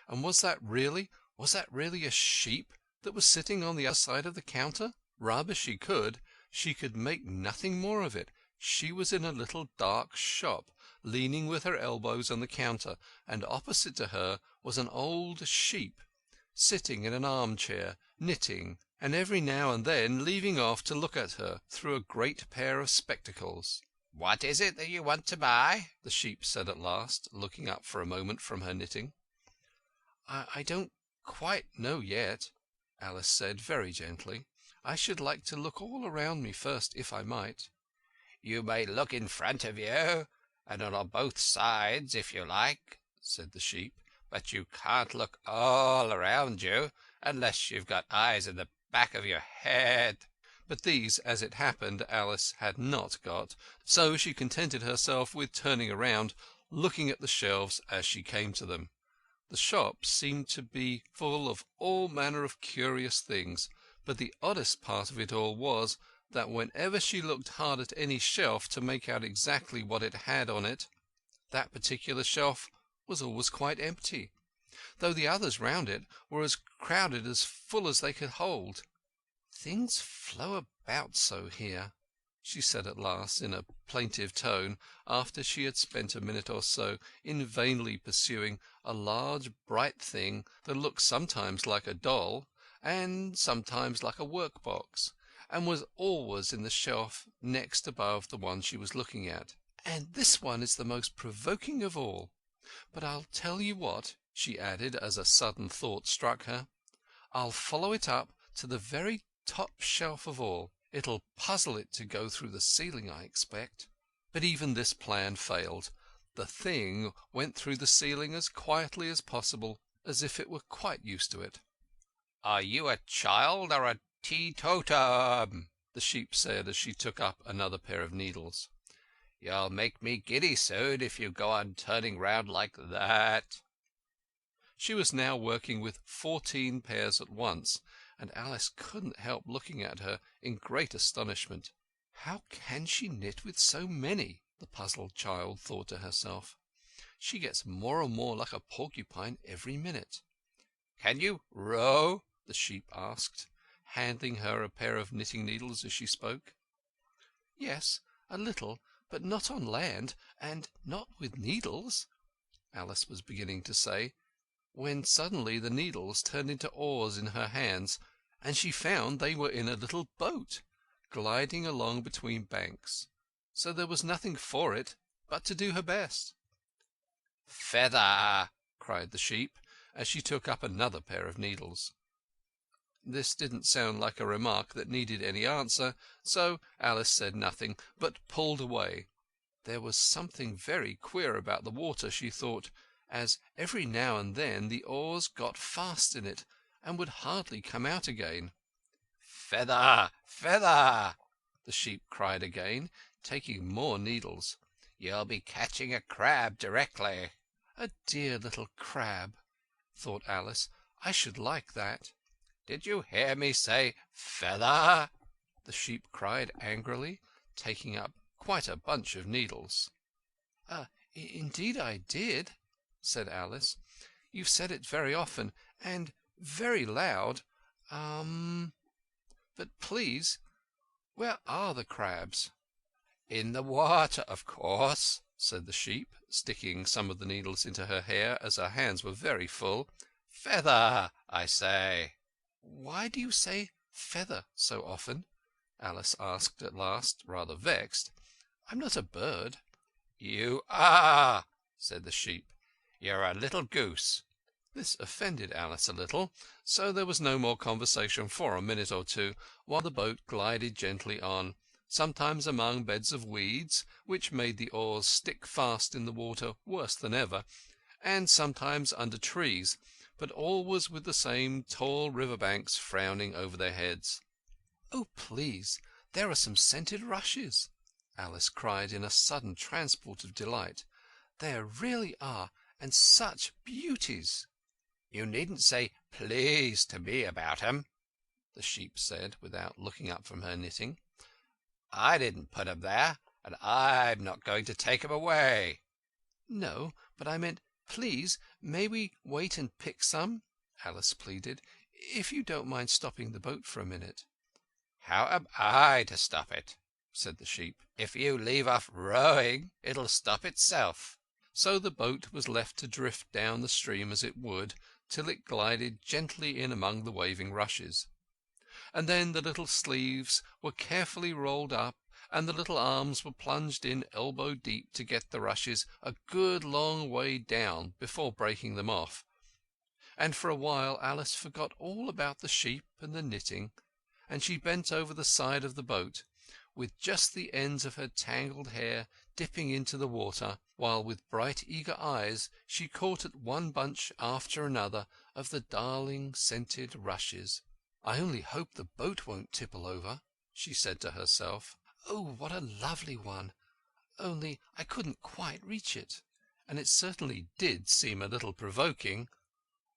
And was that really a sheep that was sitting on the other side of the counter? Rub as she could make nothing more of it. She was in a little dark shop, leaning with her elbows on the counter, and opposite to her was an old sheep, sitting in an armchair, knitting, and every now and then leaving off to look at her through a great pair of spectacles. "What is it that you want to buy?" The sheep said at last, looking up for a moment from her knitting. I don't quite know yet," Alice said very gently. "I should like to look all around me first, if I might." "You may look in front of you, and on both sides, if you like," said the sheep, "but you can't look all around you unless you've got eyes in the back of your head." But these, as it happened, Alice had not got, so she contented herself with turning around, looking at the shelves as she came to them. The shop seemed to be full of all manner of curious things, but the oddest part of it all was that whenever she looked hard at any shelf to make out exactly what it had on it, that particular shelf was always quite empty, though the others round it were as crowded as full as they could hold. "Things flow about so here," she said at last in a plaintive tone, after she had spent a minute or so in vainly pursuing a large bright thing that looked sometimes like a doll and sometimes like a work-box, and was always in the shelf next above the one she was looking at. "And this one is the most provoking of all. But I'll tell you what," she added, as a sudden thought struck her, "I'll follow it up to the very top shelf of all. It'll puzzle it to go through the ceiling, I expect." But even this plan failed. The thing went through the ceiling as quietly as possible, as if it were quite used to it. "Are you a child or a teetotum?" the sheep said as she took up another pair of needles. "You'll make me giddy soon if you go on turning round like that." She was now working with 14 pairs at once, and Alice couldn't help looking at her in great astonishment. How can she knit with so many? The puzzled child thought to herself. She gets more and more like a porcupine every minute. "Can you row?" the sheep asked, handing her a pair of knitting needles as she spoke. "Yes, a little, but not on land, and not with needles," Alice was beginning to say, when suddenly the needles turned into oars in her hands, and she found they were in a little boat, gliding along between banks. So there was nothing for it but to do her best. "Feather!" cried the sheep, as she took up another pair of needles. This didn't sound like a remark that needed any answer, so Alice said nothing, but pulled away. There was something very queer about the water, she thought, as every now and then the oars got fast in it and would hardly come out again. "Feather! Feather!" the sheep cried again, taking more needles. "You'll be catching a crab directly." "A dear little crab," thought Alice. "I should like that." "Did you hear me say feather?" the sheep cried angrily, taking up quite a bunch of needles. Indeed I did," said Alice. "You've said it very often, and very loud. But please, where are the crabs?" "In the water, of course," said the sheep, sticking some of the needles into her hair, as her hands were very full. "Feather, I say." "Why do you say feather so often?" Alice asked at last, rather vexed. "I'm not a bird." "You are," said the sheep. "You're a little goose." This offended Alice a little, so there was no more conversation for a minute or two, while the boat glided gently on, sometimes among beds of weeds, which made the oars stick fast in the water worse than ever, and sometimes under trees, but always with the same tall river banks frowning over their heads. "Oh, please, there are some scented rushes," Alice cried in a sudden transport of delight. "There really are, and such beauties!" "You needn't say 'please' to me about 'em," the Sheep said, without looking up from her knitting. "I didn't put 'em there, and I'm not going to take 'em away." "No, but I meant, please, may we wait and pick some?" Alice pleaded, "if you don't mind stopping the boat for a minute." "How am I to stop it?" said the Sheep. "If you leave off rowing, it'll stop itself." So the boat was left to drift down the stream as it would, till it glided gently in among the waving rushes. And then the little sleeves were carefully rolled up, and the little arms were plunged in elbow deep to get the rushes a good long way down before breaking them off, and for a while Alice forgot all about the sheep and the knitting, and she bent over the side of the boat, with just the ends of her tangled hair dipping into the water, while with bright eager eyes she caught at one bunch after another of the darling scented rushes. "I only hope the boat won't tipple over," she said to herself. "Oh, what a lovely one! Only I couldn't quite reach it, and it certainly did seem a little provoking,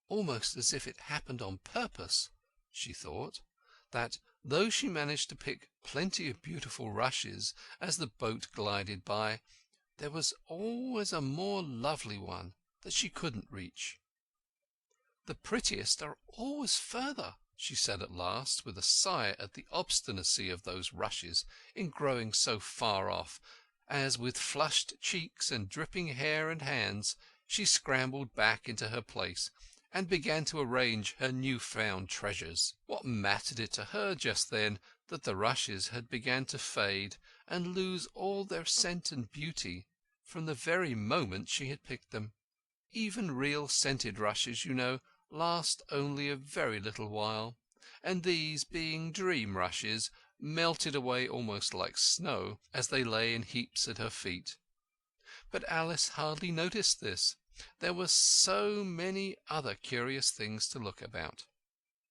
almost as if it happened on purpose," she thought, that though she managed to pick plenty of beautiful rushes as the boat glided by, there was always a more lovely one that she couldn't reach. "The prettiest are always further," she said at last, with a sigh at the obstinacy of those rushes in growing so far off, as with flushed cheeks and dripping hair and hands she scrambled back into her place and began to arrange her new-found treasures. What mattered it to her just then that the rushes had begun to fade and lose all their scent and beauty from the very moment she had picked them? Even real scented rushes, you know, last only a very little while, and these, being dream rushes, melted away almost like snow as they lay in heaps at her feet. But Alice hardly noticed this. There were so many other curious things to look about.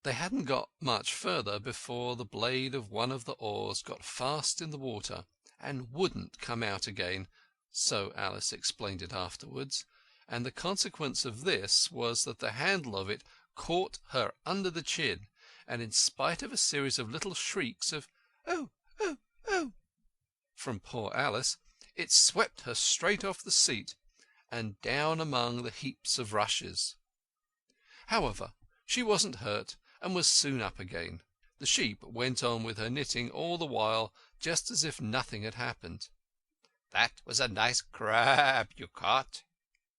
They hadn't got much further before the blade of one of the oars got fast in the water and wouldn't come out again, so Alice explained it afterwards, and the consequence of this was that the handle of it caught her under the chin, and in spite of a series of little shrieks of "Oh, oh, oh!" from poor Alice, it swept her straight off the seat and down among the heaps of rushes. However, she wasn't hurt, and was soon up again. The Sheep went on with her knitting all the while, just as if nothing had happened. "That was a nice crab you caught,"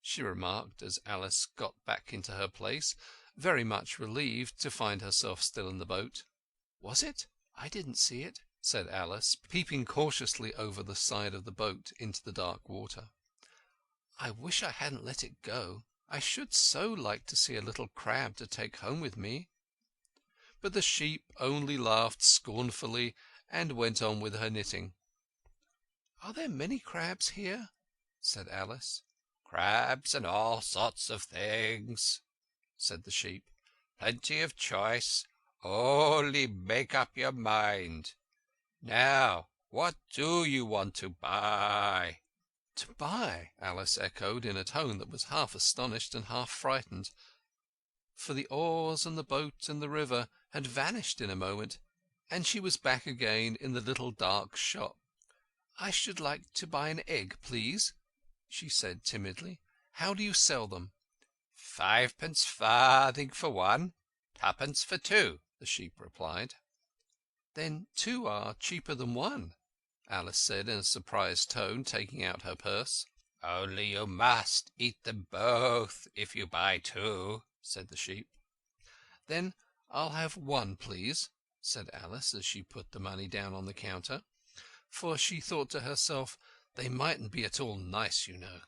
she remarked as Alice got back into her place, very much relieved to find herself still in the boat. "Was it? I didn't see it," said Alice, peeping cautiously over the side of the boat into the dark water. "I wish I hadn't let it go. I should so like to see a little crab to take home with me." But the Sheep only laughed scornfully and went on with her knitting. "Are there many crabs here?" said Alice. "Crabs and all sorts of things," said the Sheep. "Plenty of choice. Only make up your mind. Now, what do you want to buy?" "To buy?" Alice echoed in a tone that was half astonished and half frightened, for the oars and the boat and the river had vanished in a moment, and she was back again in the little dark shop. "I should like to buy an egg, please," she said timidly. "How do you sell them?" "Fivepence farthing for one, twopence for two," the Sheep replied. "Then two are cheaper than one," Alice said in a surprised tone, taking out her purse. "Only you must eat them both if you buy two," said the Sheep. "Then I'll have one, please," said Alice, as she put the money down on the counter, for she thought to herself, they mightn't be at all nice, you know.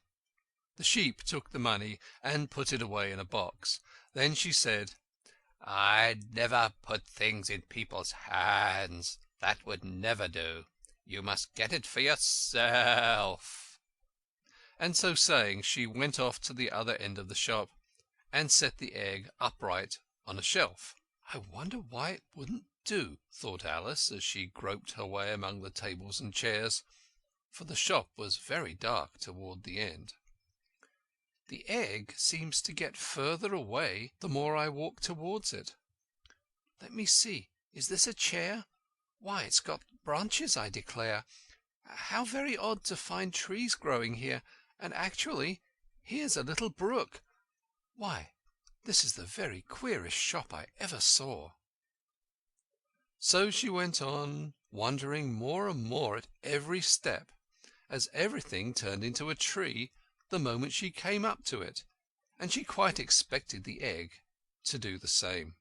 The Sheep took the money and put it away in a box. Then she said, "I'd never put things in people's hands. That would never do. You must get it for yourself." And so saying, she went off to the other end of the shop and set the egg upright on a shelf. "I wonder why it wouldn't do," thought Alice, as she groped her way among the tables and chairs. for the shop was very dark toward the end. The egg seems to get further away the more I walk towards it. Let me see, is this a chair? Why, it's got branches, I declare. How very odd to find trees growing here, and actually here's a little brook. Why, this is the very queerest shop I ever saw." So she went on, wondering more and more at every step, as everything turned into a tree the moment she came up to it, and she quite expected the egg to do the same.